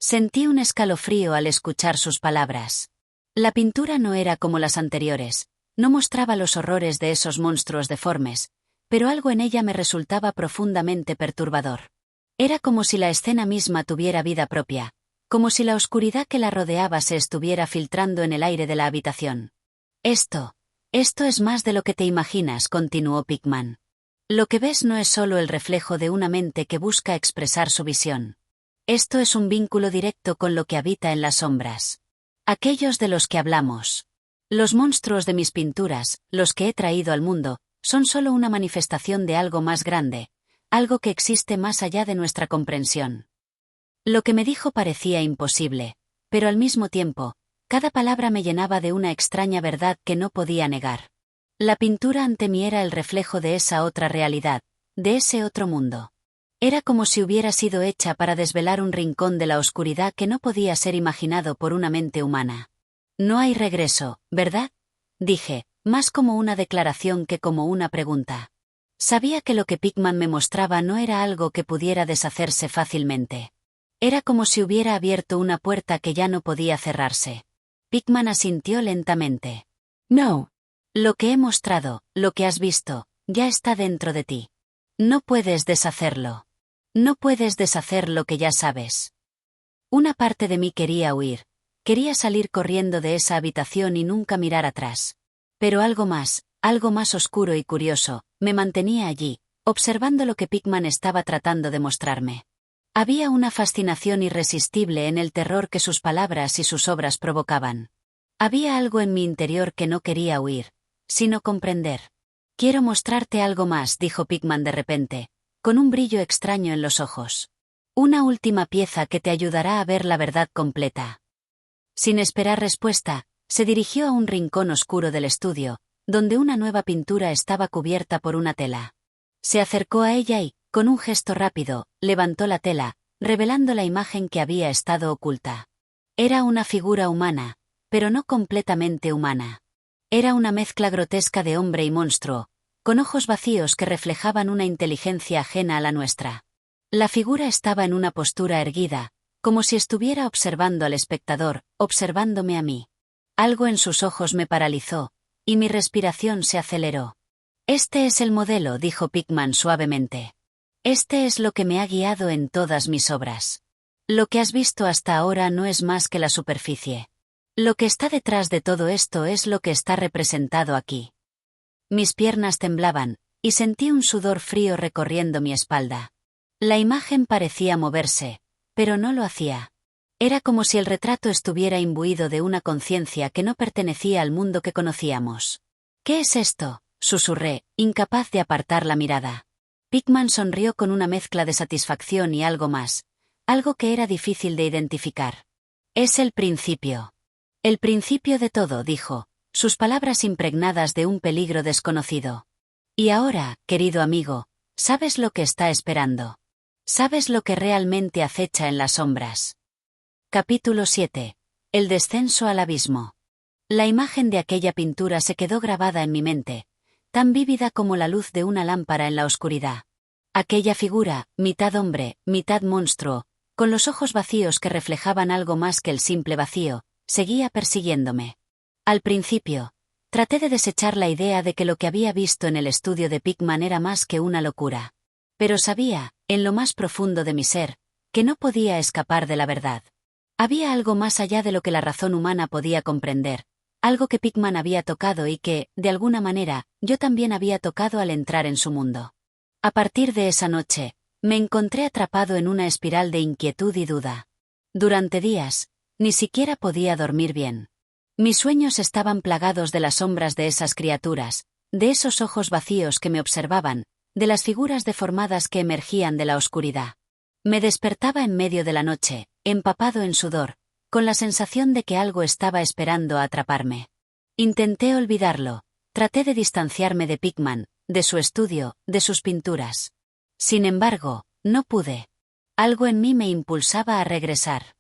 Sentí un escalofrío al escuchar sus palabras. La pintura no era como las anteriores, No mostraba los horrores de esos monstruos deformes, pero algo en ella me resultaba profundamente perturbador. Era como si la escena misma tuviera vida propia, como si la oscuridad que la rodeaba se estuviera filtrando en el aire de la habitación. Esto es más de lo que te imaginas, continuó Pickman. Lo que ves no es solo el reflejo de una mente que busca expresar su visión. Esto es un vínculo directo con lo que habita en las sombras. Aquellos de los que hablamos. Los monstruos de mis pinturas, los que he traído al mundo, son solo una manifestación de algo más grande, algo que existe más allá de nuestra comprensión. Lo que me dijo parecía imposible, pero al mismo tiempo, cada palabra me llenaba de una extraña verdad que no podía negar. La pintura ante mí era el reflejo de esa otra realidad, de ese otro mundo. Era como si hubiera sido hecha para desvelar un rincón de la oscuridad que no podía ser imaginado por una mente humana. No hay regreso, ¿verdad? Dije, más como una declaración que como una pregunta. Sabía que lo que Pickman me mostraba no era algo que pudiera deshacerse fácilmente. Era como si hubiera abierto una puerta que ya no podía cerrarse. Pickman asintió lentamente. No. Lo que he mostrado, lo que has visto, ya está dentro de ti. No puedes deshacerlo. No puedes deshacer lo que ya sabes. Una parte de mí quería huir. Quería salir corriendo de esa habitación y nunca mirar atrás. Pero algo más oscuro y curioso, me mantenía allí, observando lo que Pickman estaba tratando de mostrarme. Había una fascinación irresistible en el terror que sus palabras y sus obras provocaban. Había algo en mi interior que no quería huir, sino comprender. Quiero mostrarte algo más, dijo Pickman de repente, con un brillo extraño en los ojos. Una última pieza que te ayudará a ver la verdad completa. Sin esperar respuesta, se dirigió a un rincón oscuro del estudio, donde una nueva pintura estaba cubierta por una tela. Se acercó a ella y, con un gesto rápido, levantó la tela, revelando la imagen que había estado oculta. Era una figura humana, pero no completamente humana. Era una mezcla grotesca de hombre y monstruo, con ojos vacíos que reflejaban una inteligencia ajena a la nuestra. La figura estaba en una postura erguida, como si estuviera observando al espectador, observándome a mí. Algo en sus ojos me paralizó, y mi respiración se aceleró. Este es el modelo, dijo Pickman suavemente. Este es lo que me ha guiado en todas mis obras. Lo que has visto hasta ahora no es más que la superficie. Lo que está detrás de todo esto es lo que está representado aquí. Mis piernas temblaban, y sentí un sudor frío recorriendo mi espalda. La imagen parecía moverse, pero no lo hacía. Era como si el retrato estuviera imbuido de una conciencia que no pertenecía al mundo que conocíamos. ¿Qué es esto?, susurré, incapaz de apartar la mirada. Pickman sonrió con una mezcla de satisfacción y algo más, algo que era difícil de identificar. Es el principio. El principio de todo, dijo, sus palabras impregnadas de un peligro desconocido. Y ahora, querido amigo, sabes lo que está esperando. Sabes lo que realmente acecha en las sombras. Capítulo 7. El descenso al abismo. La imagen de aquella pintura se quedó grabada en mi mente, tan vívida como la luz de una lámpara en la oscuridad. Aquella figura, mitad hombre, mitad monstruo, con los ojos vacíos que reflejaban algo más que el simple vacío, seguía persiguiéndome. Al principio, traté de desechar la idea de que lo que había visto en el estudio de Pickman era más que una locura. Pero sabía, en lo más profundo de mi ser, que no podía escapar de la verdad. Había algo más allá de lo que la razón humana podía comprender, algo que Pickman había tocado y que, de alguna manera, yo también había tocado al entrar en su mundo. A partir de esa noche, me encontré atrapado en una espiral de inquietud y duda. Durante días, ni siquiera podía dormir bien. Mis sueños estaban plagados de las sombras de esas criaturas, de esos ojos vacíos que me observaban, de las figuras deformadas que emergían de la oscuridad. Me despertaba en medio de la noche, empapado en sudor, con la sensación de que algo estaba esperando a atraparme. Intenté olvidarlo, traté de distanciarme de Pickman, de su estudio, de sus pinturas. Sin embargo, no pude. Algo en mí me impulsaba a regresar.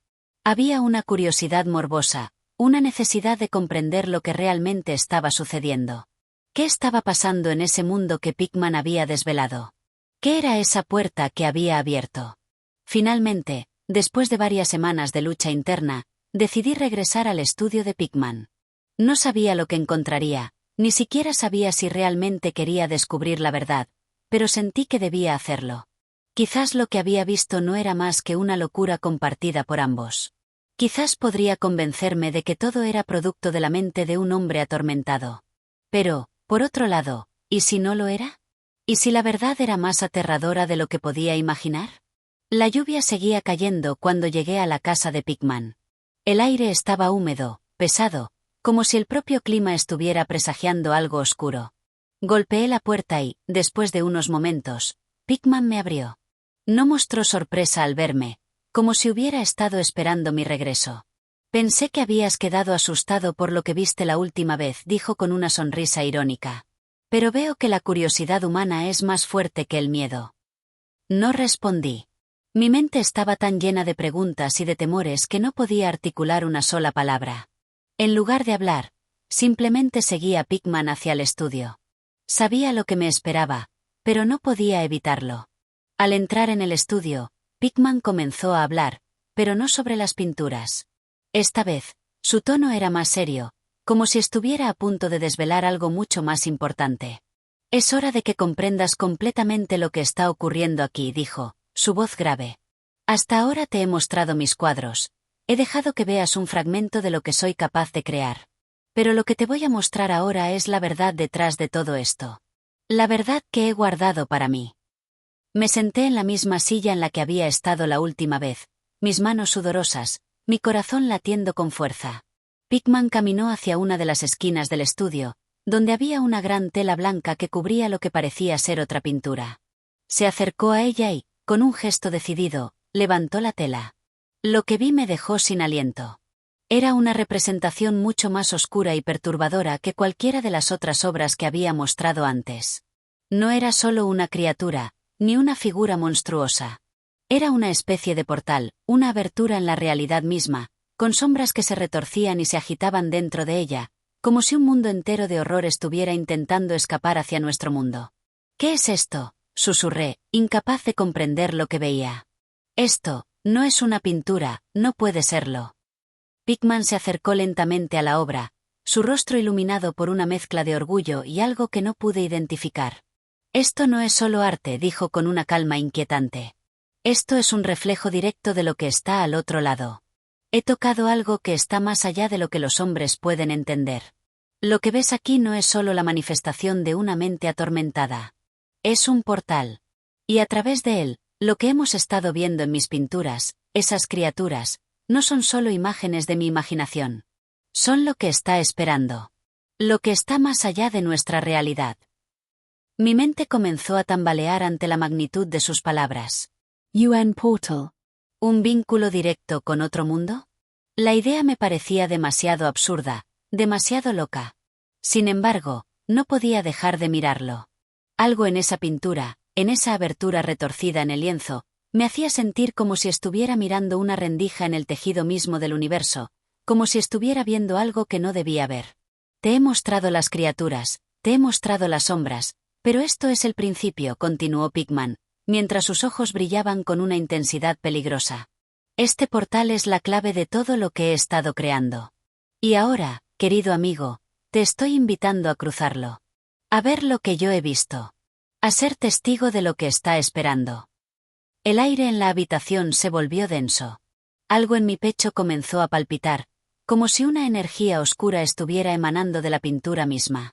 Había una curiosidad morbosa, una necesidad de comprender lo que realmente estaba sucediendo. ¿Qué estaba pasando en ese mundo que Pickman había desvelado? ¿Qué era esa puerta que había abierto? Finalmente, después de varias semanas de lucha interna, decidí regresar al estudio de Pickman. No sabía lo que encontraría, Ni siquiera sabía si realmente quería descubrir la verdad, pero sentí que debía hacerlo. Quizás lo que había visto no era más que una locura compartida por ambos. Quizás podría convencerme de que todo era producto de la mente de un hombre atormentado. Pero, por otro lado, ¿y si no lo era? ¿Y si la verdad era más aterradora de lo que podía imaginar? La lluvia seguía cayendo cuando llegué a la casa de Pickman. El aire estaba húmedo, pesado, como si el propio clima estuviera presagiando algo oscuro. Golpeé la puerta y, después de unos momentos, Pickman me abrió. No mostró sorpresa al verme, como si hubiera estado esperando mi regreso. Pensé que habías quedado asustado por lo que viste la última vez, dijo con una sonrisa irónica. Pero veo que la curiosidad humana es más fuerte que el miedo. No respondí. Mi mente estaba tan llena de preguntas y de temores que no podía articular una sola palabra. En lugar de hablar, simplemente seguí a Pickman hacia el estudio. Sabía lo que me esperaba, pero no podía evitarlo. Al entrar en el estudio, Pickman comenzó a hablar, pero no sobre las pinturas. Esta vez, su tono era más serio, como si estuviera a punto de desvelar algo mucho más importante. Es hora de que comprendas completamente lo que está ocurriendo aquí, dijo, su voz grave. Hasta ahora te he mostrado mis cuadros. He dejado que veas un fragmento de lo que soy capaz de crear. Pero lo que te voy a mostrar ahora es la verdad detrás de todo esto. La verdad que he guardado para mí. Me senté en la misma silla en la que había estado la última vez, mis manos sudorosas, mi corazón latiendo con fuerza. Pickman caminó hacia una de las esquinas del estudio, donde había una gran tela blanca que cubría lo que parecía ser otra pintura. Se acercó a ella y, con un gesto decidido, levantó la tela. Lo que vi me dejó sin aliento. Era una representación mucho más oscura y perturbadora que cualquiera de las otras obras que había mostrado antes. No era solo una criatura, ni una figura monstruosa. Era una especie de portal, una abertura en la realidad misma, con sombras que se retorcían y se agitaban dentro de ella, como si un mundo entero de horror estuviera intentando escapar hacia nuestro mundo. ¿Qué es esto?, susurré, incapaz de comprender lo que veía. Esto, no es una pintura, no puede serlo. Pickman se acercó lentamente a la obra, su rostro iluminado por una mezcla de orgullo y algo que no pude identificar. Esto no es solo arte, dijo con una calma inquietante. Esto es un reflejo directo de lo que está al otro lado. He tocado algo que está más allá de lo que los hombres pueden entender. Lo que ves aquí no es solo la manifestación de una mente atormentada. Es un portal. Y a través de él, lo que hemos estado viendo en mis pinturas, esas criaturas, no son solo imágenes de mi imaginación. Son lo que está esperando. Lo que está más allá de nuestra realidad. Mi mente comenzó a tambalear ante la magnitud de sus palabras. UN Portal. ¿Un vínculo directo con otro mundo? La idea me parecía demasiado absurda, demasiado loca. Sin embargo, no podía dejar de mirarlo. Algo en esa pintura, en esa abertura retorcida en el lienzo, me hacía sentir como si estuviera mirando una rendija en el tejido mismo del universo, como si estuviera viendo algo que no debía ver. Te he mostrado las criaturas, te he mostrado las sombras, pero esto es el principio, continuó Pickman, mientras sus ojos brillaban con una intensidad peligrosa. Este portal es la clave de todo lo que he estado creando. Y ahora, querido amigo, te estoy invitando a cruzarlo. A ver lo que yo he visto. A ser testigo de lo que está esperando. El aire en la habitación se volvió denso. Algo en mi pecho comenzó a palpitar, como si una energía oscura estuviera emanando de la pintura misma.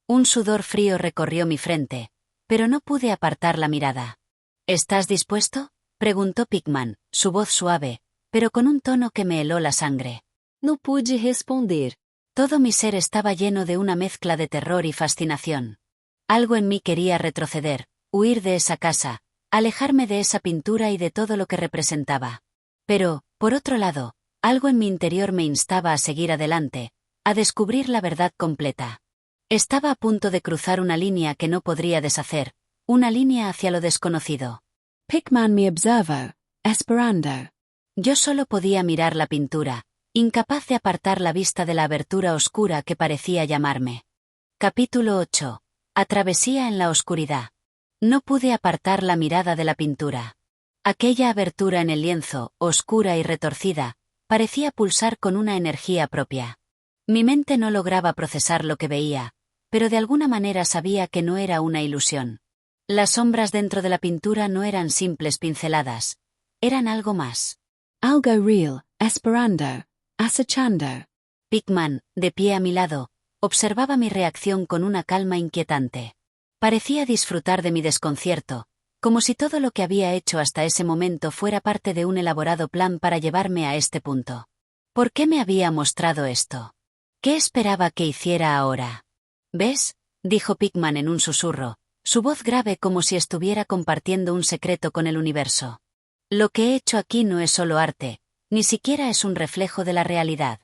Un sudor frío recorrió mi frente, pero no pude apartar la mirada. ¿Estás dispuesto?, preguntó Pickman, su voz suave, pero con un tono que me heló la sangre. No pude responder. Todo mi ser estaba lleno de una mezcla de terror y fascinación. Algo en mí quería retroceder, huir de esa casa, alejarme de esa pintura y de todo lo que representaba. Pero, por otro lado, algo en mi interior me instaba a seguir adelante, a descubrir la verdad completa. Estaba a punto de cruzar una línea que no podría deshacer, una línea hacia lo desconocido. Pickman me observó, esperando. Yo solo podía mirar la pintura, incapaz de apartar la vista de la abertura oscura que parecía llamarme. Capítulo 8. Travesía en la oscuridad. No pude apartar la mirada de la pintura. Aquella abertura en el lienzo, oscura y retorcida, parecía pulsar con una energía propia. Mi mente no lograba procesar lo que veía, pero de alguna manera sabía que no era una ilusión. Las sombras dentro de la pintura no eran simples pinceladas, eran algo más. Algo real, esperando, acechando. Pickman, de pie a mi lado, observaba mi reacción con una calma inquietante. Parecía disfrutar de mi desconcierto, como si todo lo que había hecho hasta ese momento fuera parte de un elaborado plan para llevarme a este punto. ¿Por qué me había mostrado esto? ¿Qué esperaba que hiciera ahora? ¿Ves?, dijo Pickman en un susurro, su voz grave como si estuviera compartiendo un secreto con el universo. Lo que he hecho aquí no es solo arte, ni siquiera es un reflejo de la realidad.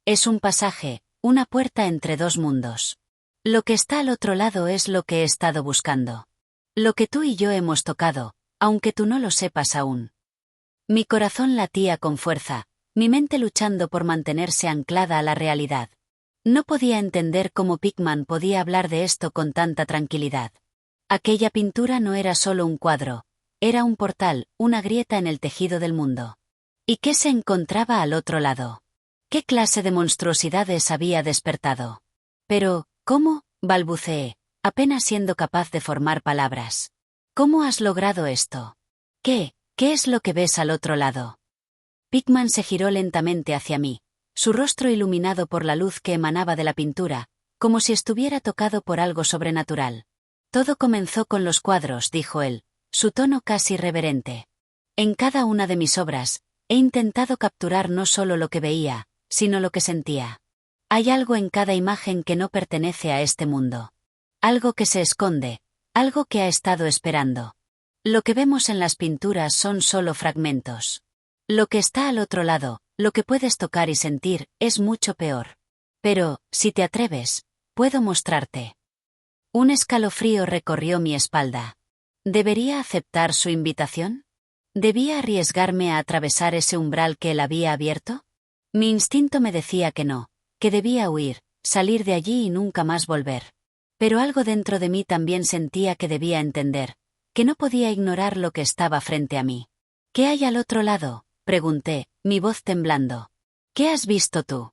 Es un pasaje, una puerta entre dos mundos. Lo que está al otro lado es lo que he estado buscando. Lo que tú y yo hemos tocado, aunque tú no lo sepas aún. Mi corazón latía con fuerza, mi mente luchando por mantenerse anclada a la realidad. No podía entender cómo Pickman podía hablar de esto con tanta tranquilidad. Aquella pintura no era solo un cuadro, era un portal, una grieta en el tejido del mundo. ¿Y qué se encontraba al otro lado? ¿Qué clase de monstruosidades había despertado? Pero, ¿cómo?, balbuceé, apenas siendo capaz de formar palabras. ¿Cómo has logrado esto? ¿Qué es lo que ves al otro lado? Pickman se giró lentamente hacia mí, su rostro iluminado por la luz que emanaba de la pintura, como si estuviera tocado por algo sobrenatural. Todo comenzó con los cuadros, dijo él, su tono casi reverente. En cada una de mis obras, he intentado capturar no solo lo que veía, sino lo que sentía. Hay algo en cada imagen que no pertenece a este mundo. Algo que se esconde, algo que ha estado esperando. Lo que vemos en las pinturas son solo fragmentos. Lo que está al otro lado, lo que puedes tocar y sentir, es mucho peor. Pero, si te atreves, puedo mostrarte. Un escalofrío recorrió mi espalda. ¿Debería aceptar su invitación? ¿Debía arriesgarme a atravesar ese umbral que él había abierto? Mi instinto me decía que no, que debía huir, salir de allí y nunca más volver. Pero algo dentro de mí también sentía que debía entender, que no podía ignorar lo que estaba frente a mí. ¿Qué hay al otro lado?, pregunté, mi voz temblando. ¿Qué has visto tú?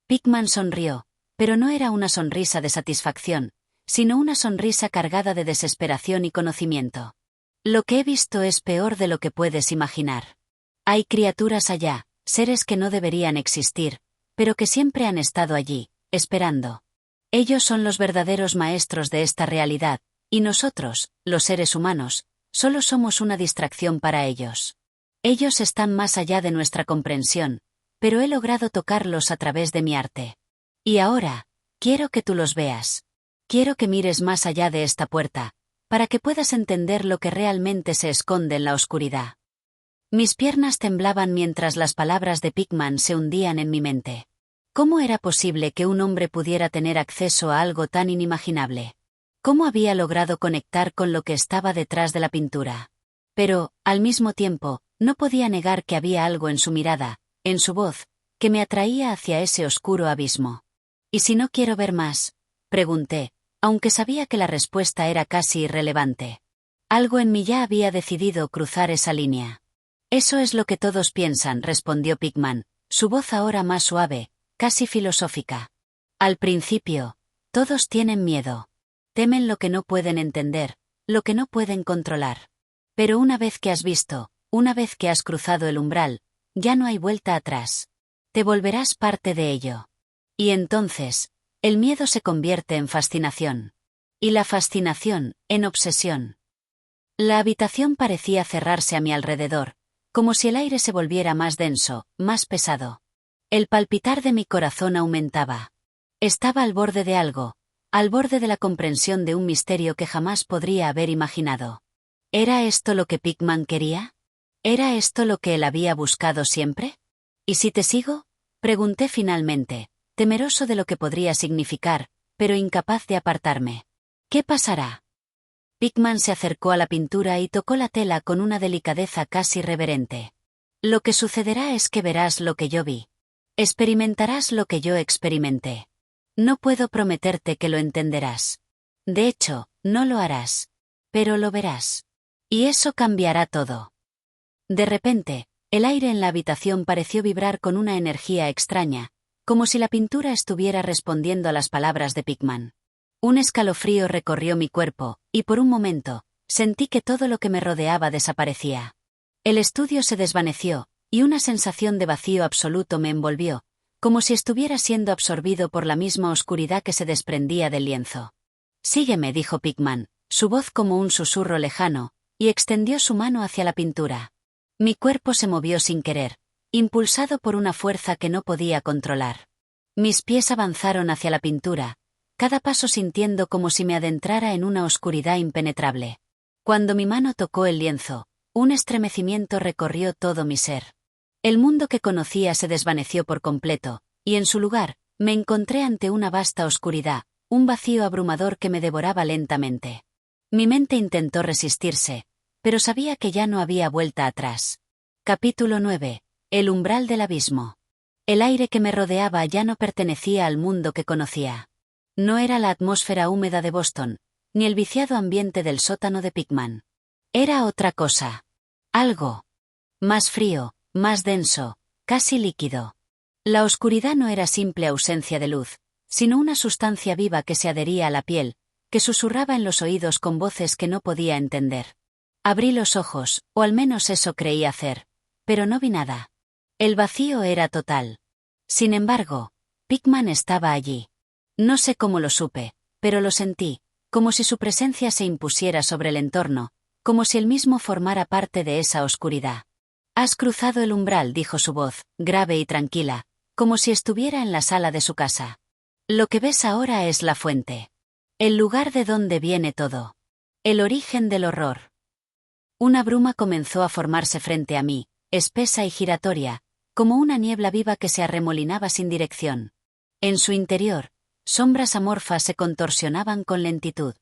Pickman sonrió, pero no era una sonrisa de satisfacción, sino una sonrisa cargada de desesperación y conocimiento. Lo que he visto es peor de lo que puedes imaginar. Hay criaturas allá, seres que no deberían existir, pero que siempre han estado allí, esperando. Ellos son los verdaderos maestros de esta realidad, y nosotros, los seres humanos, solo somos una distracción para ellos. Ellos están más allá de nuestra comprensión, pero he logrado tocarlos a través de mi arte. Y ahora, quiero que tú los veas. Quiero que mires más allá de esta puerta, para que puedas entender lo que realmente se esconde en la oscuridad. Mis piernas temblaban mientras las palabras de Pickman se hundían en mi mente. ¿Cómo era posible que un hombre pudiera tener acceso a algo tan inimaginable? ¿Cómo había logrado conectar con lo que estaba detrás de la pintura? Pero, al mismo tiempo, no podía negar que había algo en su mirada, en su voz, que me atraía hacia ese oscuro abismo. ¿Y si no quiero ver más?, pregunté, aunque sabía que la respuesta era casi irrelevante. Algo en mí ya había decidido cruzar esa línea. Eso es lo que todos piensan, respondió Pickman, su voz ahora más suave, casi filosófica. Al principio, todos tienen miedo. Temen lo que no pueden entender, lo que no pueden controlar. Pero una vez que has visto, una vez que has cruzado el umbral, ya no hay vuelta atrás. Te volverás parte de ello. Y entonces, el miedo se convierte en fascinación. Y la fascinación, en obsesión. La habitación parecía cerrarse a mi alrededor, como si el aire se volviera más denso, más pesado. El palpitar de mi corazón aumentaba. Estaba al borde de algo, al borde de la comprensión de un misterio que jamás podría haber imaginado. ¿Era esto lo que Pickman quería? ¿Era esto lo que él había buscado siempre? ¿Y si te sigo?, pregunté finalmente, temeroso de lo que podría significar, pero incapaz de apartarme. ¿Qué pasará? Pickman se acercó a la pintura y tocó la tela con una delicadeza casi reverente. Lo que sucederá es que verás lo que yo vi. Experimentarás lo que yo experimenté. No puedo prometerte que lo entenderás. De hecho, no lo harás. Pero lo verás. Y eso cambiará todo. De repente, el aire en la habitación pareció vibrar con una energía extraña, como si la pintura estuviera respondiendo a las palabras de Pickman. Un escalofrío recorrió mi cuerpo, y por un momento, sentí que todo lo que me rodeaba desaparecía. El estudio se desvaneció, y una sensación de vacío absoluto me envolvió, como si estuviera siendo absorbido por la misma oscuridad que se desprendía del lienzo. «Sígueme», dijo Pickman, su voz como un susurro lejano, y extendió su mano hacia la pintura. Mi cuerpo se movió sin querer, impulsado por una fuerza que no podía controlar. Mis pies avanzaron hacia la pintura, cada paso sintiendo como si me adentrara en una oscuridad impenetrable. Cuando mi mano tocó el lienzo, un estremecimiento recorrió todo mi ser. El mundo que conocía se desvaneció por completo, y en su lugar, me encontré ante una vasta oscuridad, un vacío abrumador que me devoraba lentamente. Mi mente intentó resistirse, pero sabía que ya no había vuelta atrás. Capítulo 9. El umbral del abismo. El aire que me rodeaba ya no pertenecía al mundo que conocía. No era la atmósfera húmeda de Boston, ni el viciado ambiente del sótano de Pickman. Era otra cosa. Algo más frío, más denso, casi líquido. La oscuridad no era simple ausencia de luz, sino una sustancia viva que se adhería a la piel, que susurraba en los oídos con voces que no podía entender. Abrí los ojos, o al menos eso creí hacer, pero no vi nada. El vacío era total. Sin embargo, Pickman estaba allí. No sé cómo lo supe, pero lo sentí, como si su presencia se impusiera sobre el entorno, como si él mismo formara parte de esa oscuridad. «Has cruzado el umbral», dijo su voz, grave y tranquila, como si estuviera en la sala de su casa. «Lo que ves ahora es la fuente. El lugar de donde viene todo. El origen del horror». Una bruma comenzó a formarse frente a mí, espesa y giratoria, como una niebla viva que se arremolinaba sin dirección. En su interior, sombras amorfas se contorsionaban con lentitud.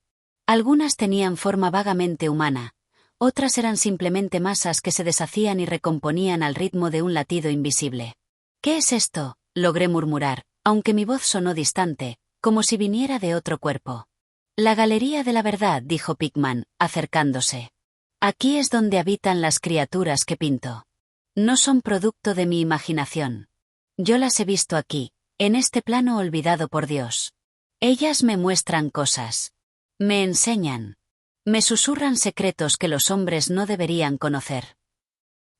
Algunas tenían forma vagamente humana, otras eran simplemente masas que se deshacían y recomponían al ritmo de un latido invisible. «¿Qué es esto?», logré murmurar, aunque mi voz sonó distante, como si viniera de otro cuerpo. «La Galería de la Verdad», dijo Pickman, acercándose. «Aquí es donde habitan las criaturas que pinto. No son producto de mi imaginación. Yo las he visto aquí, en este plano olvidado por Dios. Ellas me muestran cosas. Me enseñan. Me susurran secretos que los hombres no deberían conocer».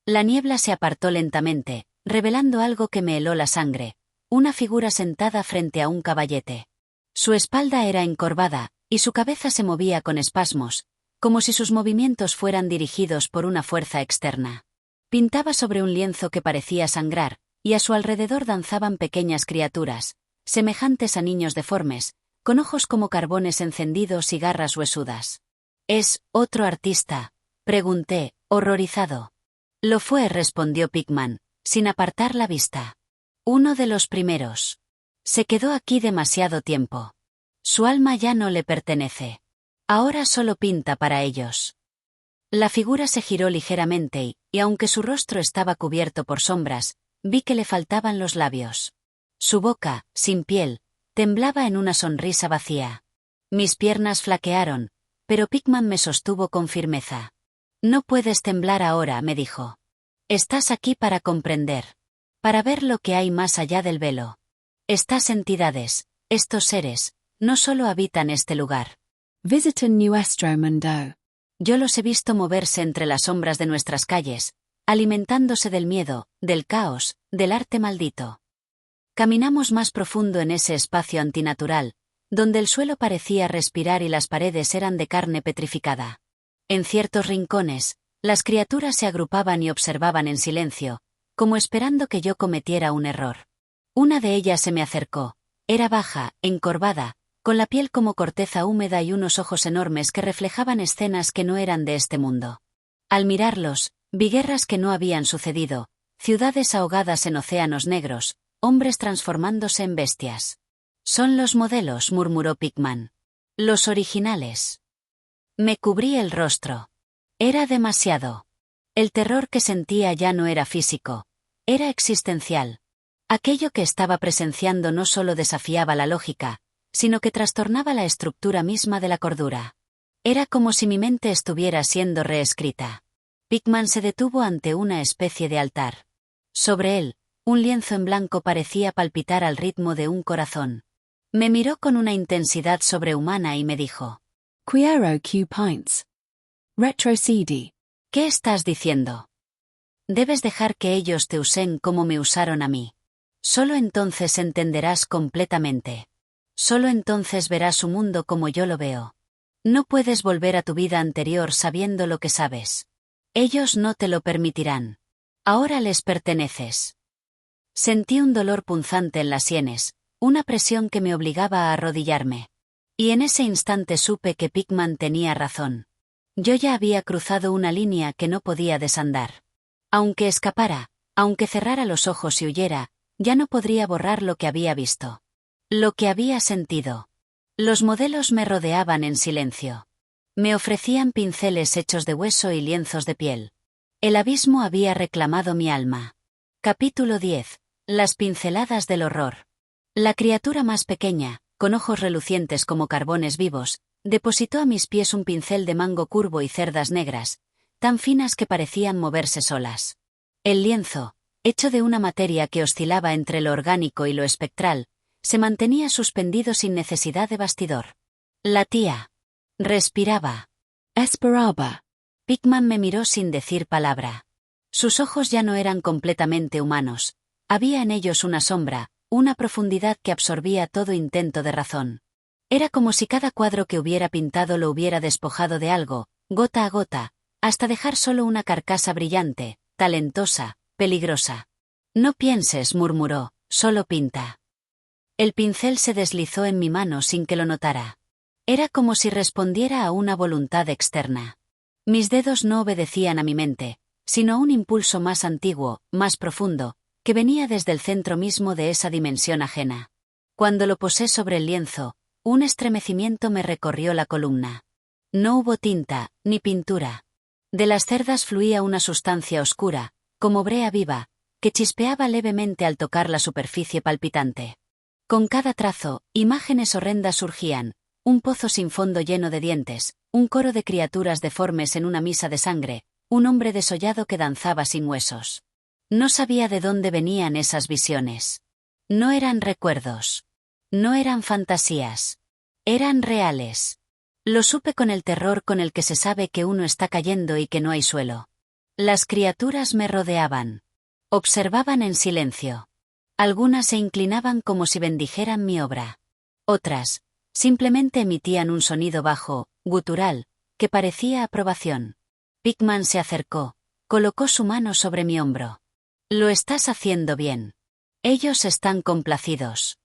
La niebla se apartó lentamente, revelando algo que me heló la sangre, una figura sentada frente a un caballete. Su espalda era encorvada, y su cabeza se movía con espasmos, como si sus movimientos fueran dirigidos por una fuerza externa. Pintaba sobre un lienzo que parecía sangrar, y a su alrededor danzaban pequeñas criaturas, semejantes a niños deformes, con ojos como carbones encendidos y garras huesudas. «¿Es otro artista?», pregunté, horrorizado. «Lo fue», respondió Pickman, sin apartar la vista. «Uno de los primeros. Se quedó aquí demasiado tiempo. Su alma ya no le pertenece. Ahora solo pinta para ellos». La figura se giró ligeramente y aunque su rostro estaba cubierto por sombras, vi que le faltaban los labios. Su boca, sin piel, temblaba en una sonrisa vacía. Mis piernas flaquearon, pero Pickman me sostuvo con firmeza. «No puedes temblar ahora», me dijo. «Estás aquí para comprender. Para ver lo que hay más allá del velo. Estas entidades, estos seres, no solo habitan este lugar. Visiten nuestro mundo. Yo los he visto moverse entre las sombras de nuestras calles, alimentándose del miedo, del caos, del arte maldito. Caminamos más profundo en ese espacio antinatural, donde el suelo parecía respirar y las paredes eran de carne petrificada. En ciertos rincones, las criaturas se agrupaban y observaban en silencio, como esperando que yo cometiera un error. Una de ellas se me acercó. Era baja, encorvada, con la piel como corteza húmeda y unos ojos enormes que reflejaban escenas que no eran de este mundo. Al mirarlos, vi guerras que no habían sucedido, ciudades ahogadas en océanos negros, hombres transformándose en bestias. «Son los modelos», murmuró Pickman. «Los originales». Me cubrí el rostro. Era demasiado. El terror que sentía ya no era físico, era existencial. Aquello que estaba presenciando no solo desafiaba la lógica, sino que trastornaba la estructura misma de la cordura. Era como si mi mente estuviera siendo reescrita. Pickman se detuvo ante una especie de altar. Sobre él, un lienzo en blanco parecía palpitar al ritmo de un corazón. Me miró con una intensidad sobrehumana y me dijo: Quiero Q pints. Retrocedi. ¿Qué estás diciendo? Debes dejar que ellos te usen como me usaron a mí. Solo entonces entenderás completamente. Solo entonces verás su mundo como yo lo veo. No puedes volver a tu vida anterior sabiendo lo que sabes. Ellos no te lo permitirán. Ahora les perteneces. Sentí un dolor punzante en las sienes, una presión que me obligaba a arrodillarme. Y en ese instante supe que Pickman tenía razón. Yo ya había cruzado una línea que no podía desandar. Aunque escapara, aunque cerrara los ojos y huyera, ya no podría borrar lo que había visto. Lo que había sentido. Los modelos me rodeaban en silencio. Me ofrecían pinceles hechos de hueso y lienzos de piel. El abismo había reclamado mi alma. Capítulo 10. Las pinceladas del horror. La criatura más pequeña, con ojos relucientes como carbones vivos, depositó a mis pies un pincel de mango curvo y cerdas negras, tan finas que parecían moverse solas. El lienzo, hecho de una materia que oscilaba entre lo orgánico y lo espectral, se mantenía suspendido sin necesidad de bastidor. Latía. Respiraba. Esperaba. Pickman me miró sin decir palabra. Sus ojos ya no eran completamente humanos. Había en ellos una sombra, una profundidad que absorbía todo intento de razón. Era como si cada cuadro que hubiera pintado lo hubiera despojado de algo, gota a gota, hasta dejar solo una carcasa brillante, talentosa, peligrosa. No pienses, murmuró, solo pinta. El pincel se deslizó en mi mano sin que lo notara. Era como si respondiera a una voluntad externa. Mis dedos no obedecían a mi mente, sino a un impulso más antiguo, más profundo, que venía desde el centro mismo de esa dimensión ajena. Cuando lo posé sobre el lienzo, un estremecimiento me recorrió la columna. No hubo tinta, ni pintura. De las cerdas fluía una sustancia oscura, como brea viva, que chispeaba levemente al tocar la superficie palpitante. Con cada trazo, imágenes horrendas surgían, un pozo sin fondo lleno de dientes, un coro de criaturas deformes en una misa de sangre, un hombre desollado que danzaba sin huesos. No sabía de dónde venían esas visiones. No eran recuerdos. No eran fantasías. Eran reales. Lo supe con el terror con el que se sabe que uno está cayendo y que no hay suelo. Las criaturas me rodeaban. Observaban en silencio. Algunas se inclinaban como si bendijeran mi obra. Otras, simplemente emitían un sonido bajo, gutural, que parecía aprobación. Pickman se acercó, colocó su mano sobre mi hombro. Lo estás haciendo bien. Ellos están complacidos.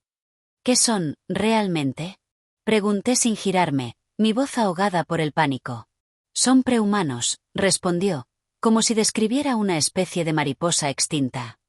¿Qué son, realmente? Pregunté sin girarme, mi voz ahogada por el pánico. Son prehumanos, respondió, como si describiera una especie de mariposa extinta.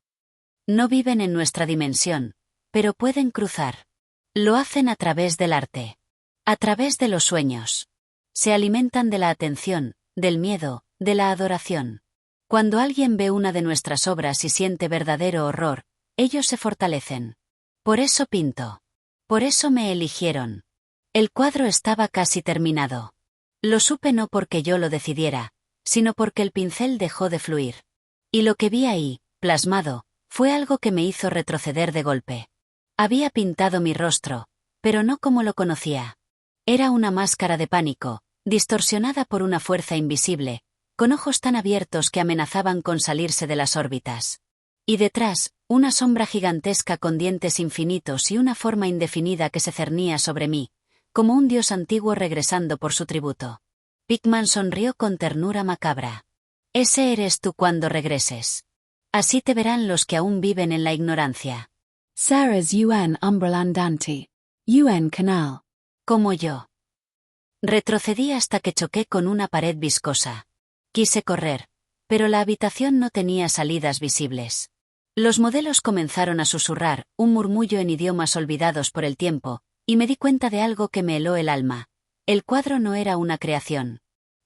No viven en nuestra dimensión, pero pueden cruzar. Lo hacen a través del arte. A través de los sueños. Se alimentan de la atención, del miedo, de la adoración. Cuando alguien ve una de nuestras obras y siente verdadero horror, ellos se fortalecen. Por eso pinto. Por eso me eligieron. El cuadro estaba casi terminado. Lo supe no porque yo lo decidiera, sino porque el pincel dejó de fluir. Y lo que vi ahí, plasmado, fue algo que me hizo retroceder de golpe. Había pintado mi rostro, pero no como lo conocía. Era una máscara de pánico, distorsionada por una fuerza invisible, con ojos tan abiertos que amenazaban con salirse de las órbitas. Y detrás, una sombra gigantesca con dientes infinitos y una forma indefinida que se cernía sobre mí, como un dios antiguo regresando por su tributo. Pickman sonrió con ternura macabra. Ese eres tú cuando regreses. Así te verán los que aún viven en la ignorancia. Sarah's UN Umbralandante. UN Canal. Como yo. Retrocedí hasta que choqué con una pared viscosa. Quise correr, pero la habitación no tenía salidas visibles. Los modelos comenzaron a susurrar, un murmullo en idiomas olvidados por el tiempo, y me di cuenta de algo que me heló el alma. El cuadro no era una creación.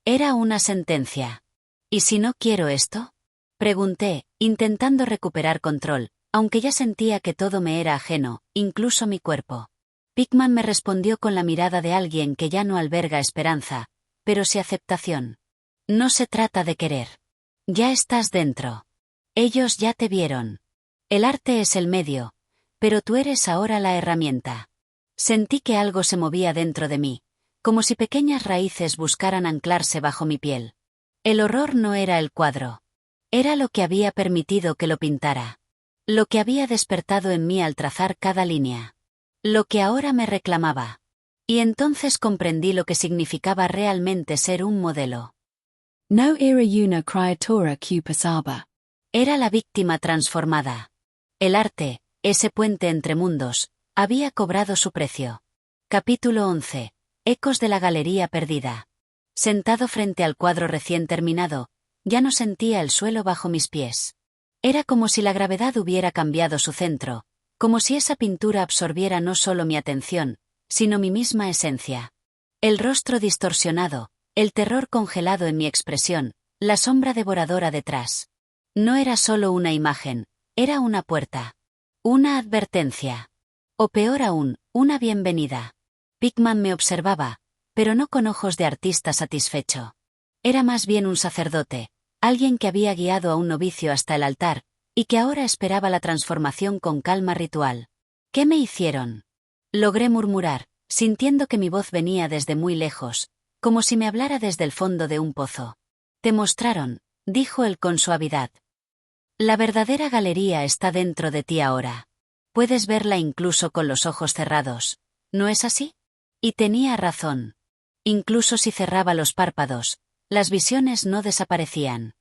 Era una sentencia. ¿Y si no quiero esto? Pregunté, intentando recuperar control, aunque ya sentía que todo me era ajeno, incluso mi cuerpo. Pickman me respondió con la mirada de alguien que ya no alberga esperanza, pero sí aceptación. No se trata de querer. Ya estás dentro. Ellos ya te vieron. El arte es el medio, pero tú eres ahora la herramienta. Sentí que algo se movía dentro de mí, como si pequeñas raíces buscaran anclarse bajo mi piel. El horror no era el cuadro. Era lo que había permitido que lo pintara. Lo que había despertado en mí al trazar cada línea. Lo que ahora me reclamaba. Y entonces comprendí lo que significaba realmente ser un modelo. No era una criatura que pasaba. Era la víctima transformada. El arte, ese puente entre mundos, había cobrado su precio. Capítulo 11. Ecos de la galería perdida. Sentado frente al cuadro recién terminado, ya no sentía el suelo bajo mis pies. Era como si la gravedad hubiera cambiado su centro, como si esa pintura absorbiera no solo mi atención, sino mi misma esencia. El rostro distorsionado, el terror congelado en mi expresión, la sombra devoradora detrás. No era solo una imagen, era una puerta. Una advertencia. O peor aún, una bienvenida. Pickman me observaba, pero no con ojos de artista satisfecho. Era más bien un sacerdote, alguien que había guiado a un novicio hasta el altar, y que ahora esperaba la transformación con calma ritual. ¿Qué me hicieron? Logré murmurar, sintiendo que mi voz venía desde muy lejos, como si me hablara desde el fondo de un pozo. Te mostraron, dijo él con suavidad. La verdadera galería está dentro de ti ahora. Puedes verla incluso con los ojos cerrados, ¿no es así? Y tenía razón. Incluso si cerraba los párpados, las visiones no desaparecían.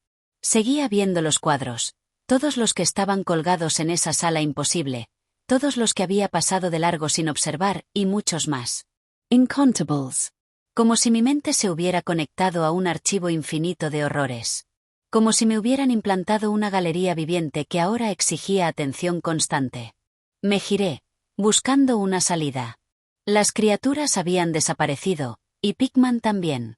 Seguía viendo los cuadros, todos los que estaban colgados en esa sala imposible, todos los que había pasado de largo sin observar y muchos más. Incontables. Como si mi mente se hubiera conectado a un archivo infinito de horrores. Como si me hubieran implantado una galería viviente que ahora exigía atención constante. Me giré, buscando una salida. Las criaturas habían desaparecido, y Pickman también.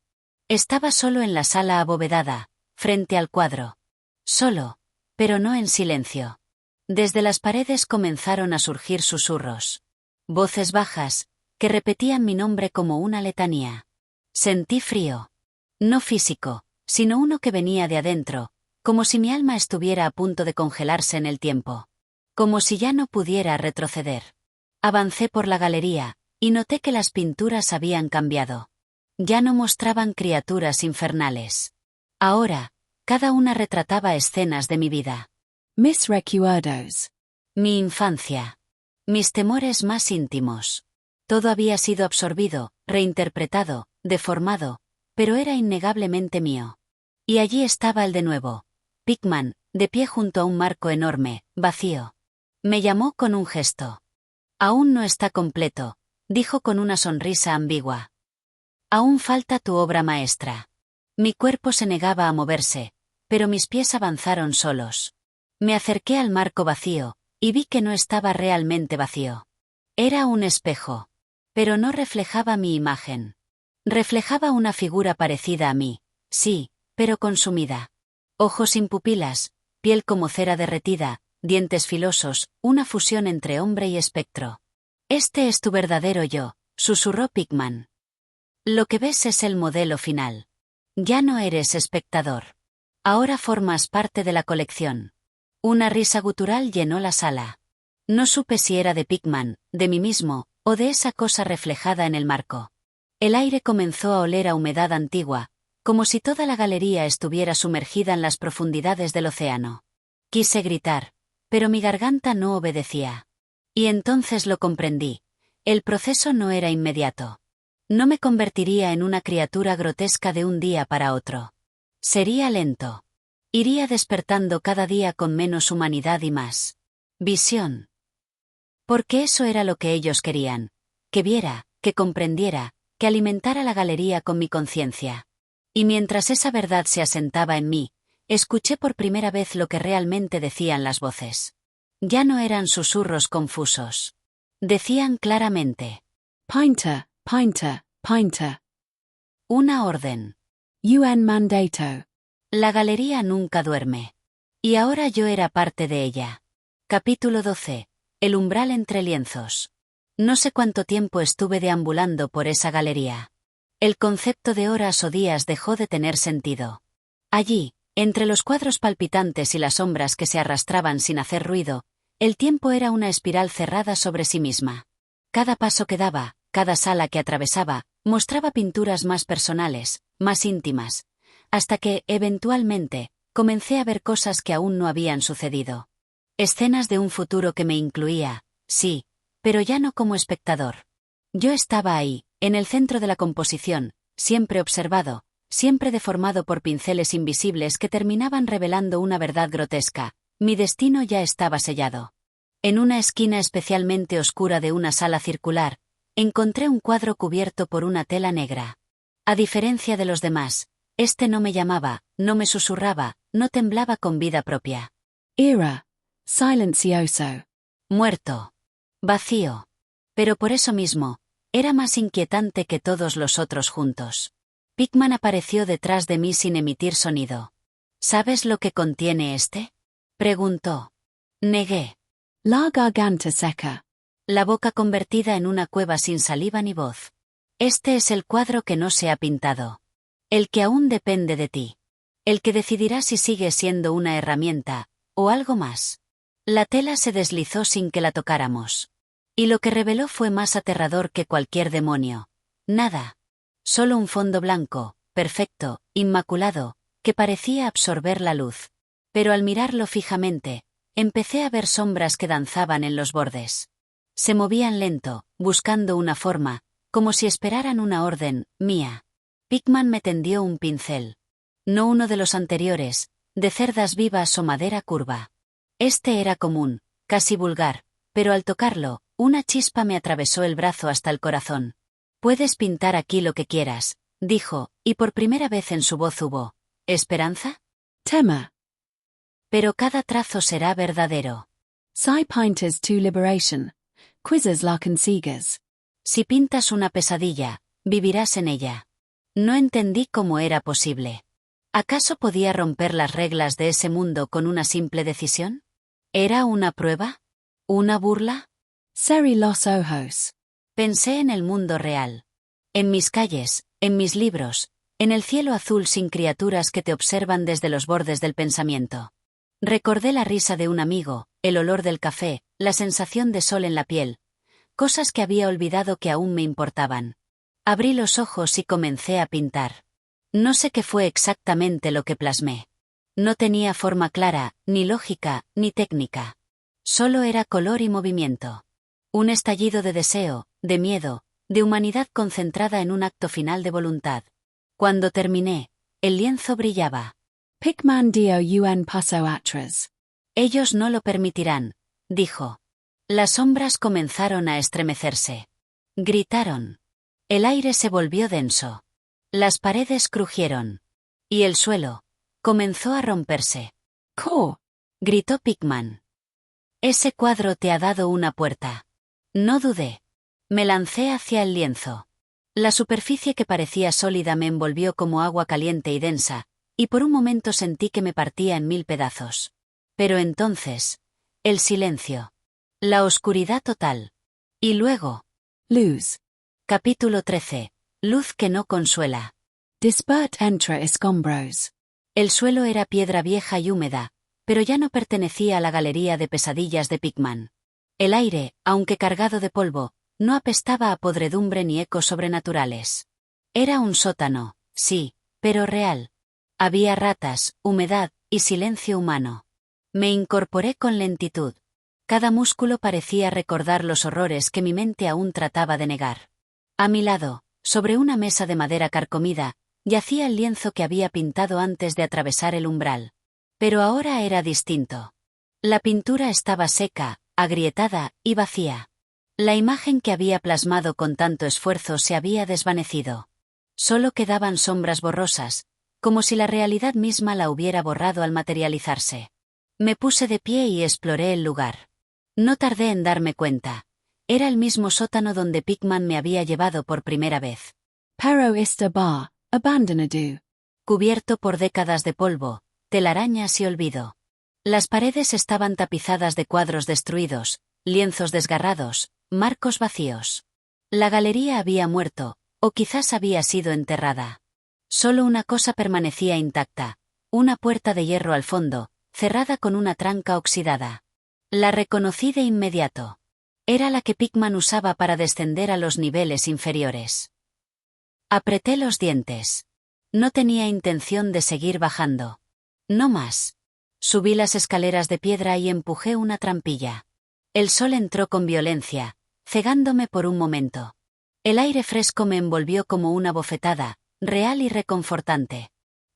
Estaba solo en la sala abovedada, frente al cuadro. Solo, pero no en silencio. Desde las paredes comenzaron a surgir susurros. Voces bajas, que repetían mi nombre como una letanía. Sentí frío. No físico, sino uno que venía de adentro, como si mi alma estuviera a punto de congelarse en el tiempo. Como si ya no pudiera retroceder. Avancé por la galería, y noté que las pinturas habían cambiado. Ya no mostraban criaturas infernales. Ahora, cada una retrataba escenas de mi vida. Mis recuerdos. Mi infancia. Mis temores más íntimos. Todo había sido absorbido, reinterpretado, deformado, pero era innegablemente mío. Y allí estaba él de nuevo. Pickman, de pie junto a un marco enorme, vacío. Me llamó con un gesto. Aún no está completo, dijo con una sonrisa ambigua. Aún falta tu obra maestra. Mi cuerpo se negaba a moverse, pero mis pies avanzaron solos. Me acerqué al marco vacío, y vi que no estaba realmente vacío. Era un espejo. Pero no reflejaba mi imagen. Reflejaba una figura parecida a mí, sí, pero consumida. Ojos sin pupilas, piel como cera derretida, dientes filosos, una fusión entre hombre y espectro. Este es tu verdadero yo, susurró Pickman. Lo que ves es el modelo final. Ya no eres espectador. Ahora formas parte de la colección. Una risa gutural llenó la sala. No supe si era de Pickman, de mí mismo, o de esa cosa reflejada en el marco. El aire comenzó a oler a humedad antigua, como si toda la galería estuviera sumergida en las profundidades del océano. Quise gritar, pero mi garganta no obedecía. Y entonces lo comprendí. El proceso no era inmediato. No me convertiría en una criatura grotesca de un día para otro. Sería lento. Iría despertando cada día con menos humanidad y más visión. Porque eso era lo que ellos querían. Que viera, que comprendiera, que alimentara la galería con mi conciencia. Y mientras esa verdad se asentaba en mí, escuché por primera vez lo que realmente decían las voces. Ya no eran susurros confusos. Decían claramente. Painter, painter, painter. Una orden. Un mandato. La galería nunca duerme. Y ahora yo era parte de ella. Capítulo 12. El umbral entre lienzos. No sé cuánto tiempo estuve deambulando por esa galería. El concepto de horas o días dejó de tener sentido. Allí, entre los cuadros palpitantes y las sombras que se arrastraban sin hacer ruido, el tiempo era una espiral cerrada sobre sí misma. Cada paso que daba, cada sala que atravesaba, mostraba pinturas más personales, más íntimas, hasta que, eventualmente, comencé a ver cosas que aún no habían sucedido. Escenas de un futuro que me incluía, sí, pero ya no como espectador. Yo estaba ahí, en el centro de la composición, siempre observado, siempre deformado por pinceles invisibles que terminaban revelando una verdad grotesca. Mi destino ya estaba sellado. En una esquina especialmente oscura de una sala circular, encontré un cuadro cubierto por una tela negra. A diferencia de los demás, este no me llamaba, no me susurraba, no temblaba con vida propia. Era. Silencioso. Muerto. Vacío. Pero por eso mismo, era más inquietante que todos los otros juntos. Pickman apareció detrás de mí sin emitir sonido. ¿Sabes lo que contiene este? Preguntó. Negué. La garganta seca. La boca convertida en una cueva sin saliva ni voz. Este es el cuadro que no se ha pintado. El que aún depende de ti. El que decidirá si sigue siendo una herramienta, o algo más. La tela se deslizó sin que la tocáramos. Y lo que reveló fue más aterrador que cualquier demonio. Nada. Solo un fondo blanco, perfecto, inmaculado, que parecía absorber la luz. Pero al mirarlo fijamente, empecé a ver sombras que danzaban en los bordes. Se movían lento, buscando una forma, como si esperaran una orden, mía. Pickman me tendió un pincel. No uno de los anteriores, de cerdas vivas o madera curva. Este era común, casi vulgar, pero al tocarlo, una chispa me atravesó el brazo hasta el corazón. Puedes pintar aquí lo que quieras, dijo, y por primera vez en su voz hubo ¿esperanza? Tema. Pero cada trazo será verdadero. Si pintas to liberation. Quizzes la consigues. Si pintas una pesadilla, vivirás en ella. No entendí cómo era posible. ¿Acaso podía romper las reglas de ese mundo con una simple decisión? ¿Era una prueba? ¿Una burla? Cerré los ojos. Pensé en el mundo real. En mis calles, en mis libros, en el cielo azul sin criaturas que te observan desde los bordes del pensamiento. Recordé la risa de un amigo, el olor del café, la sensación de sol en la piel. Cosas que había olvidado que aún me importaban. Abrí los ojos y comencé a pintar. No sé qué fue exactamente lo que plasmé. No tenía forma clara, ni lógica, ni técnica. Solo era color y movimiento. Un estallido de deseo, de miedo, de humanidad concentrada en un acto final de voluntad. Cuando terminé, el lienzo brillaba. Pickman dio un paso atrás. Ellos no lo permitirán, dijo. Las sombras comenzaron a estremecerse. Gritaron. El aire se volvió denso. Las paredes crujieron. Y el suelo comenzó a romperse. Co. Gritó Pickman. Ese cuadro te ha dado una puerta. No dudé. Me lancé hacia el lienzo. La superficie que parecía sólida me envolvió como agua caliente y densa, y por un momento sentí que me partía en 1000 pedazos. Pero entonces, el silencio. La oscuridad total. Y luego. Luz. Capítulo 13. Luz que no consuela. Dispert entre escombros. El suelo era piedra vieja y húmeda, pero ya no pertenecía a la galería de pesadillas de Pickman. El aire, aunque cargado de polvo, no apestaba a podredumbre ni ecos sobrenaturales. Era un sótano, sí, pero real. Había ratas, humedad y silencio humano. Me incorporé con lentitud. Cada músculo parecía recordar los horrores que mi mente aún trataba de negar. A mi lado, sobre una mesa de madera carcomida, yacía el lienzo que había pintado antes de atravesar el umbral. Pero ahora era distinto. La pintura estaba seca, agrietada y vacía. La imagen que había plasmado con tanto esfuerzo se había desvanecido. Solo quedaban sombras borrosas, como si la realidad misma la hubiera borrado al materializarse. Me puse de pie y exploré el lugar. No tardé en darme cuenta. Era el mismo sótano donde Pickman me había llevado por primera vez. Pero esta bar, abandonado. Cubierto por décadas de polvo, telarañas y olvido. Las paredes estaban tapizadas de cuadros destruidos, lienzos desgarrados, marcos vacíos. La galería había muerto, o quizás había sido enterrada. Solo una cosa permanecía intacta, una puerta de hierro al fondo, cerrada con una tranca oxidada. La reconocí de inmediato. Era la que Pigman usaba para descender a los niveles inferiores. Apreté los dientes. No tenía intención de seguir bajando. No más. Subí las escaleras de piedra y empujé una trampilla. El sol entró con violencia, cegándome por un momento. El aire fresco me envolvió como una bofetada, real y reconfortante.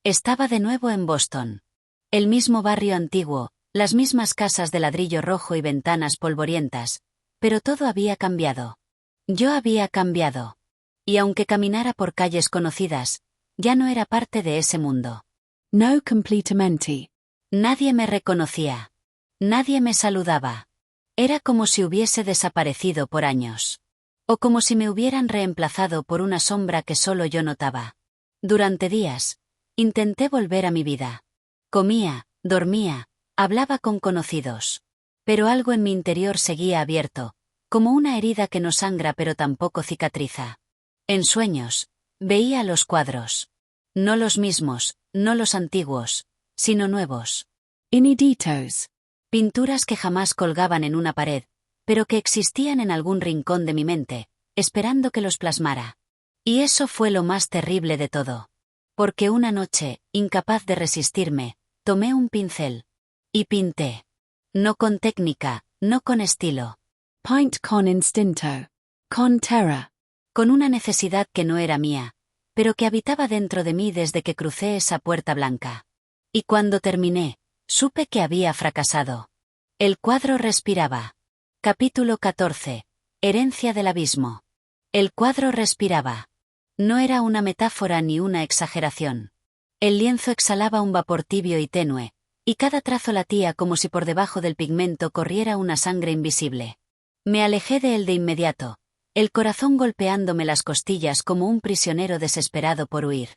Estaba de nuevo en Boston. El mismo barrio antiguo, las mismas casas de ladrillo rojo y ventanas polvorientas, pero todo había cambiado. Yo había cambiado. Y aunque caminara por calles conocidas, ya no era parte de ese mundo. No completamente. Nadie me reconocía. Nadie me saludaba. Era como si hubiese desaparecido por años. O como si me hubieran reemplazado por una sombra que solo yo notaba. Durante días, intenté volver a mi vida. Comía, dormía, hablaba con conocidos. Pero algo en mi interior seguía abierto, como una herida que no sangra pero tampoco cicatriza. En sueños, veía los cuadros. No los mismos, no los antiguos, sino nuevos. Ineditos. Pinturas que jamás colgaban en una pared, pero que existían en algún rincón de mi mente, esperando que los plasmara. Y eso fue lo más terrible de todo. Porque una noche, incapaz de resistirme, tomé un pincel. Y pinté. No con técnica, no con estilo. Pint con instinto. Con terra. Con una necesidad que no era mía, pero que habitaba dentro de mí desde que crucé esa puerta blanca. Y cuando terminé, supe que había fracasado. El cuadro respiraba. Capítulo 14. Herencia del abismo. El cuadro respiraba. No era una metáfora ni una exageración. El lienzo exhalaba un vapor tibio y tenue, y cada trazo latía como si por debajo del pigmento corriera una sangre invisible. Me alejé de él de inmediato, el corazón golpeándome las costillas como un prisionero desesperado por huir.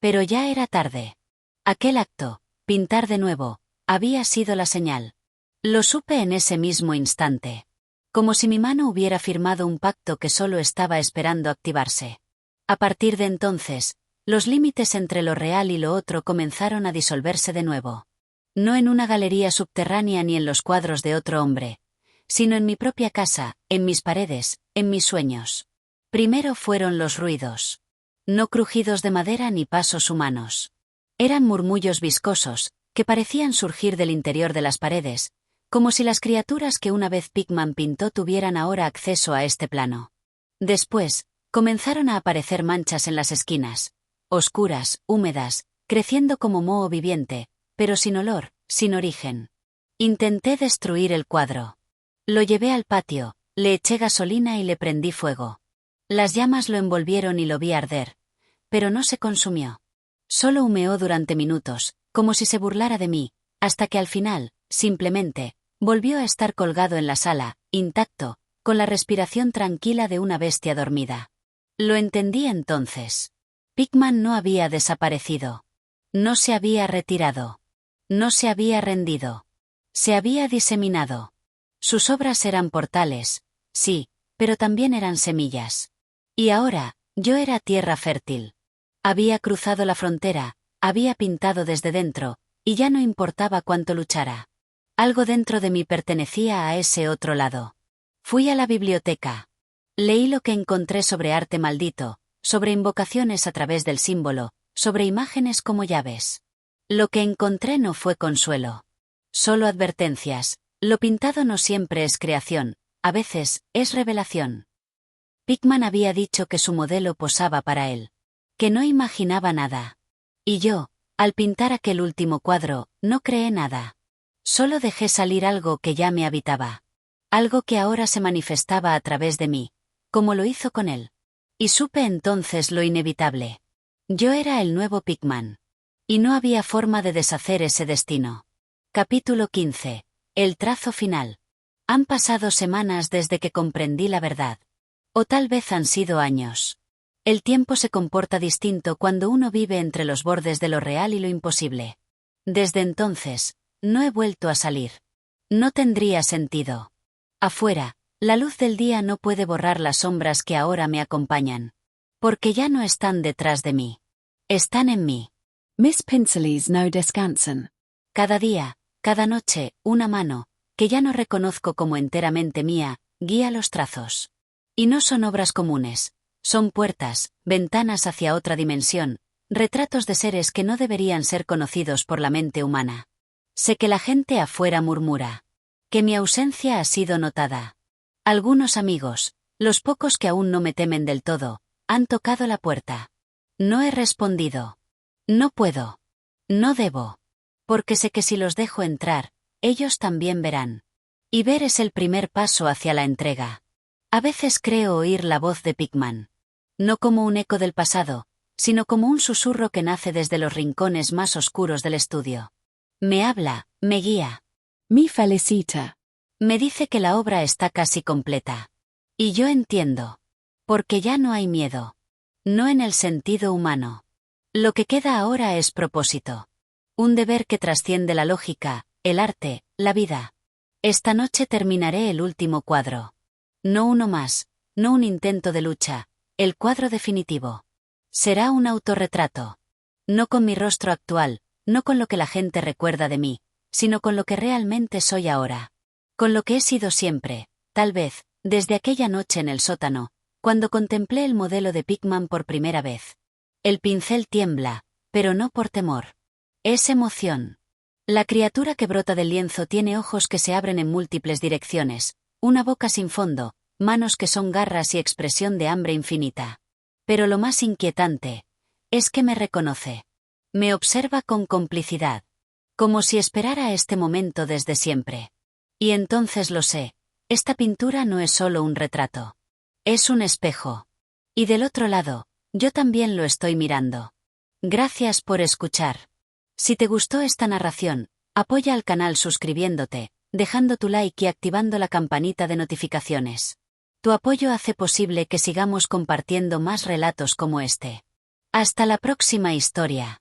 Pero ya era tarde. Aquel acto, pintar de nuevo, había sido la señal. Lo supe en ese mismo instante. Como si mi mano hubiera firmado un pacto que solo estaba esperando activarse. A partir de entonces, los límites entre lo real y lo otro comenzaron a disolverse de nuevo. No en una galería subterránea ni en los cuadros de otro hombre, sino en mi propia casa, en mis paredes, en mis sueños. Primero fueron los ruidos. No crujidos de madera ni pasos humanos. Eran murmullos viscosos, que parecían surgir del interior de las paredes, como si las criaturas que una vez Pigman pintó tuvieran ahora acceso a este plano. Después, comenzaron a aparecer manchas en las esquinas, oscuras, húmedas, creciendo como moho viviente, pero sin olor, sin origen. Intenté destruir el cuadro. Lo llevé al patio, le eché gasolina y le prendí fuego. Las llamas lo envolvieron y lo vi arder, pero no se consumió. Solo humeó durante minutos, como si se burlara de mí, hasta que al final, simplemente, volvió a estar colgado en la sala, intacto, con la respiración tranquila de una bestia dormida. Lo entendí entonces. Pigman no había desaparecido. No se había retirado. No se había rendido. Se había diseminado. Sus obras eran portales, sí, pero también eran semillas. Y ahora, yo era tierra fértil. Había cruzado la frontera, había pintado desde dentro, y ya no importaba cuánto luchara. Algo dentro de mí pertenecía a ese otro lado. Fui a la biblioteca. Leí lo que encontré sobre arte maldito, sobre invocaciones a través del símbolo, sobre imágenes como llaves. Lo que encontré no fue consuelo. Solo advertencias. Lo pintado no siempre es creación, a veces, es revelación. Pigman había dicho que su modelo posaba para él. Que no imaginaba nada. Y yo, al pintar aquel último cuadro, no creé nada. Solo dejé salir algo que ya me habitaba. Algo que ahora se manifestaba a través de mí, como lo hizo con él. Y supe entonces lo inevitable. Yo era el nuevo Pigman. Y no había forma de deshacer ese destino. Capítulo 15. El trazo final. Han pasado semanas desde que comprendí la verdad. O tal vez han sido años. El tiempo se comporta distinto cuando uno vive entre los bordes de lo real y lo imposible. Desde entonces, no he vuelto a salir. No tendría sentido. Afuera, la luz del día no puede borrar las sombras que ahora me acompañan. Porque ya no están detrás de mí. Están en mí. Miss Pincelys no descansan. Cada día, cada noche, una mano, que ya no reconozco como enteramente mía, guía los trazos. Y no son obras comunes, son puertas, ventanas hacia otra dimensión, retratos de seres que no deberían ser conocidos por la mente humana. Sé que la gente afuera murmura. Que mi ausencia ha sido notada. Algunos amigos, los pocos que aún no me temen del todo, han tocado la puerta. No he respondido. No puedo. No debo. Porque sé que si los dejo entrar, ellos también verán. Y ver es el primer paso hacia la entrega. A veces creo oír la voz de Pickman. No como un eco del pasado, sino como un susurro que nace desde los rincones más oscuros del estudio. Me habla, me guía. Me felicita. Me dice que la obra está casi completa. Y yo entiendo. Porque ya no hay miedo. No en el sentido humano. Lo que queda ahora es propósito. Un deber que trasciende la lógica, el arte, la vida. Esta noche terminaré el último cuadro. No uno más, no un intento de lucha, el cuadro definitivo. Será un autorretrato. No con mi rostro actual, no con lo que la gente recuerda de mí, sino con lo que realmente soy ahora. Con lo que he sido siempre, tal vez, desde aquella noche en el sótano, cuando contemplé el modelo de Pickman por primera vez. El pincel tiembla, pero no por temor. Es emoción. La criatura que brota del lienzo tiene ojos que se abren en múltiples direcciones, una boca sin fondo, manos que son garras y expresión de hambre infinita. Pero lo más inquietante es que me reconoce. Me observa con complicidad. Como si esperara este momento desde siempre. Y entonces lo sé, esta pintura no es solo un retrato. Es un espejo. Y del otro lado, yo también lo estoy mirando. Gracias por escuchar. Si te gustó esta narración, apoya al canal suscribiéndote, dejando tu like y activando la campanita de notificaciones. Tu apoyo hace posible que sigamos compartiendo más relatos como este. Hasta la próxima historia.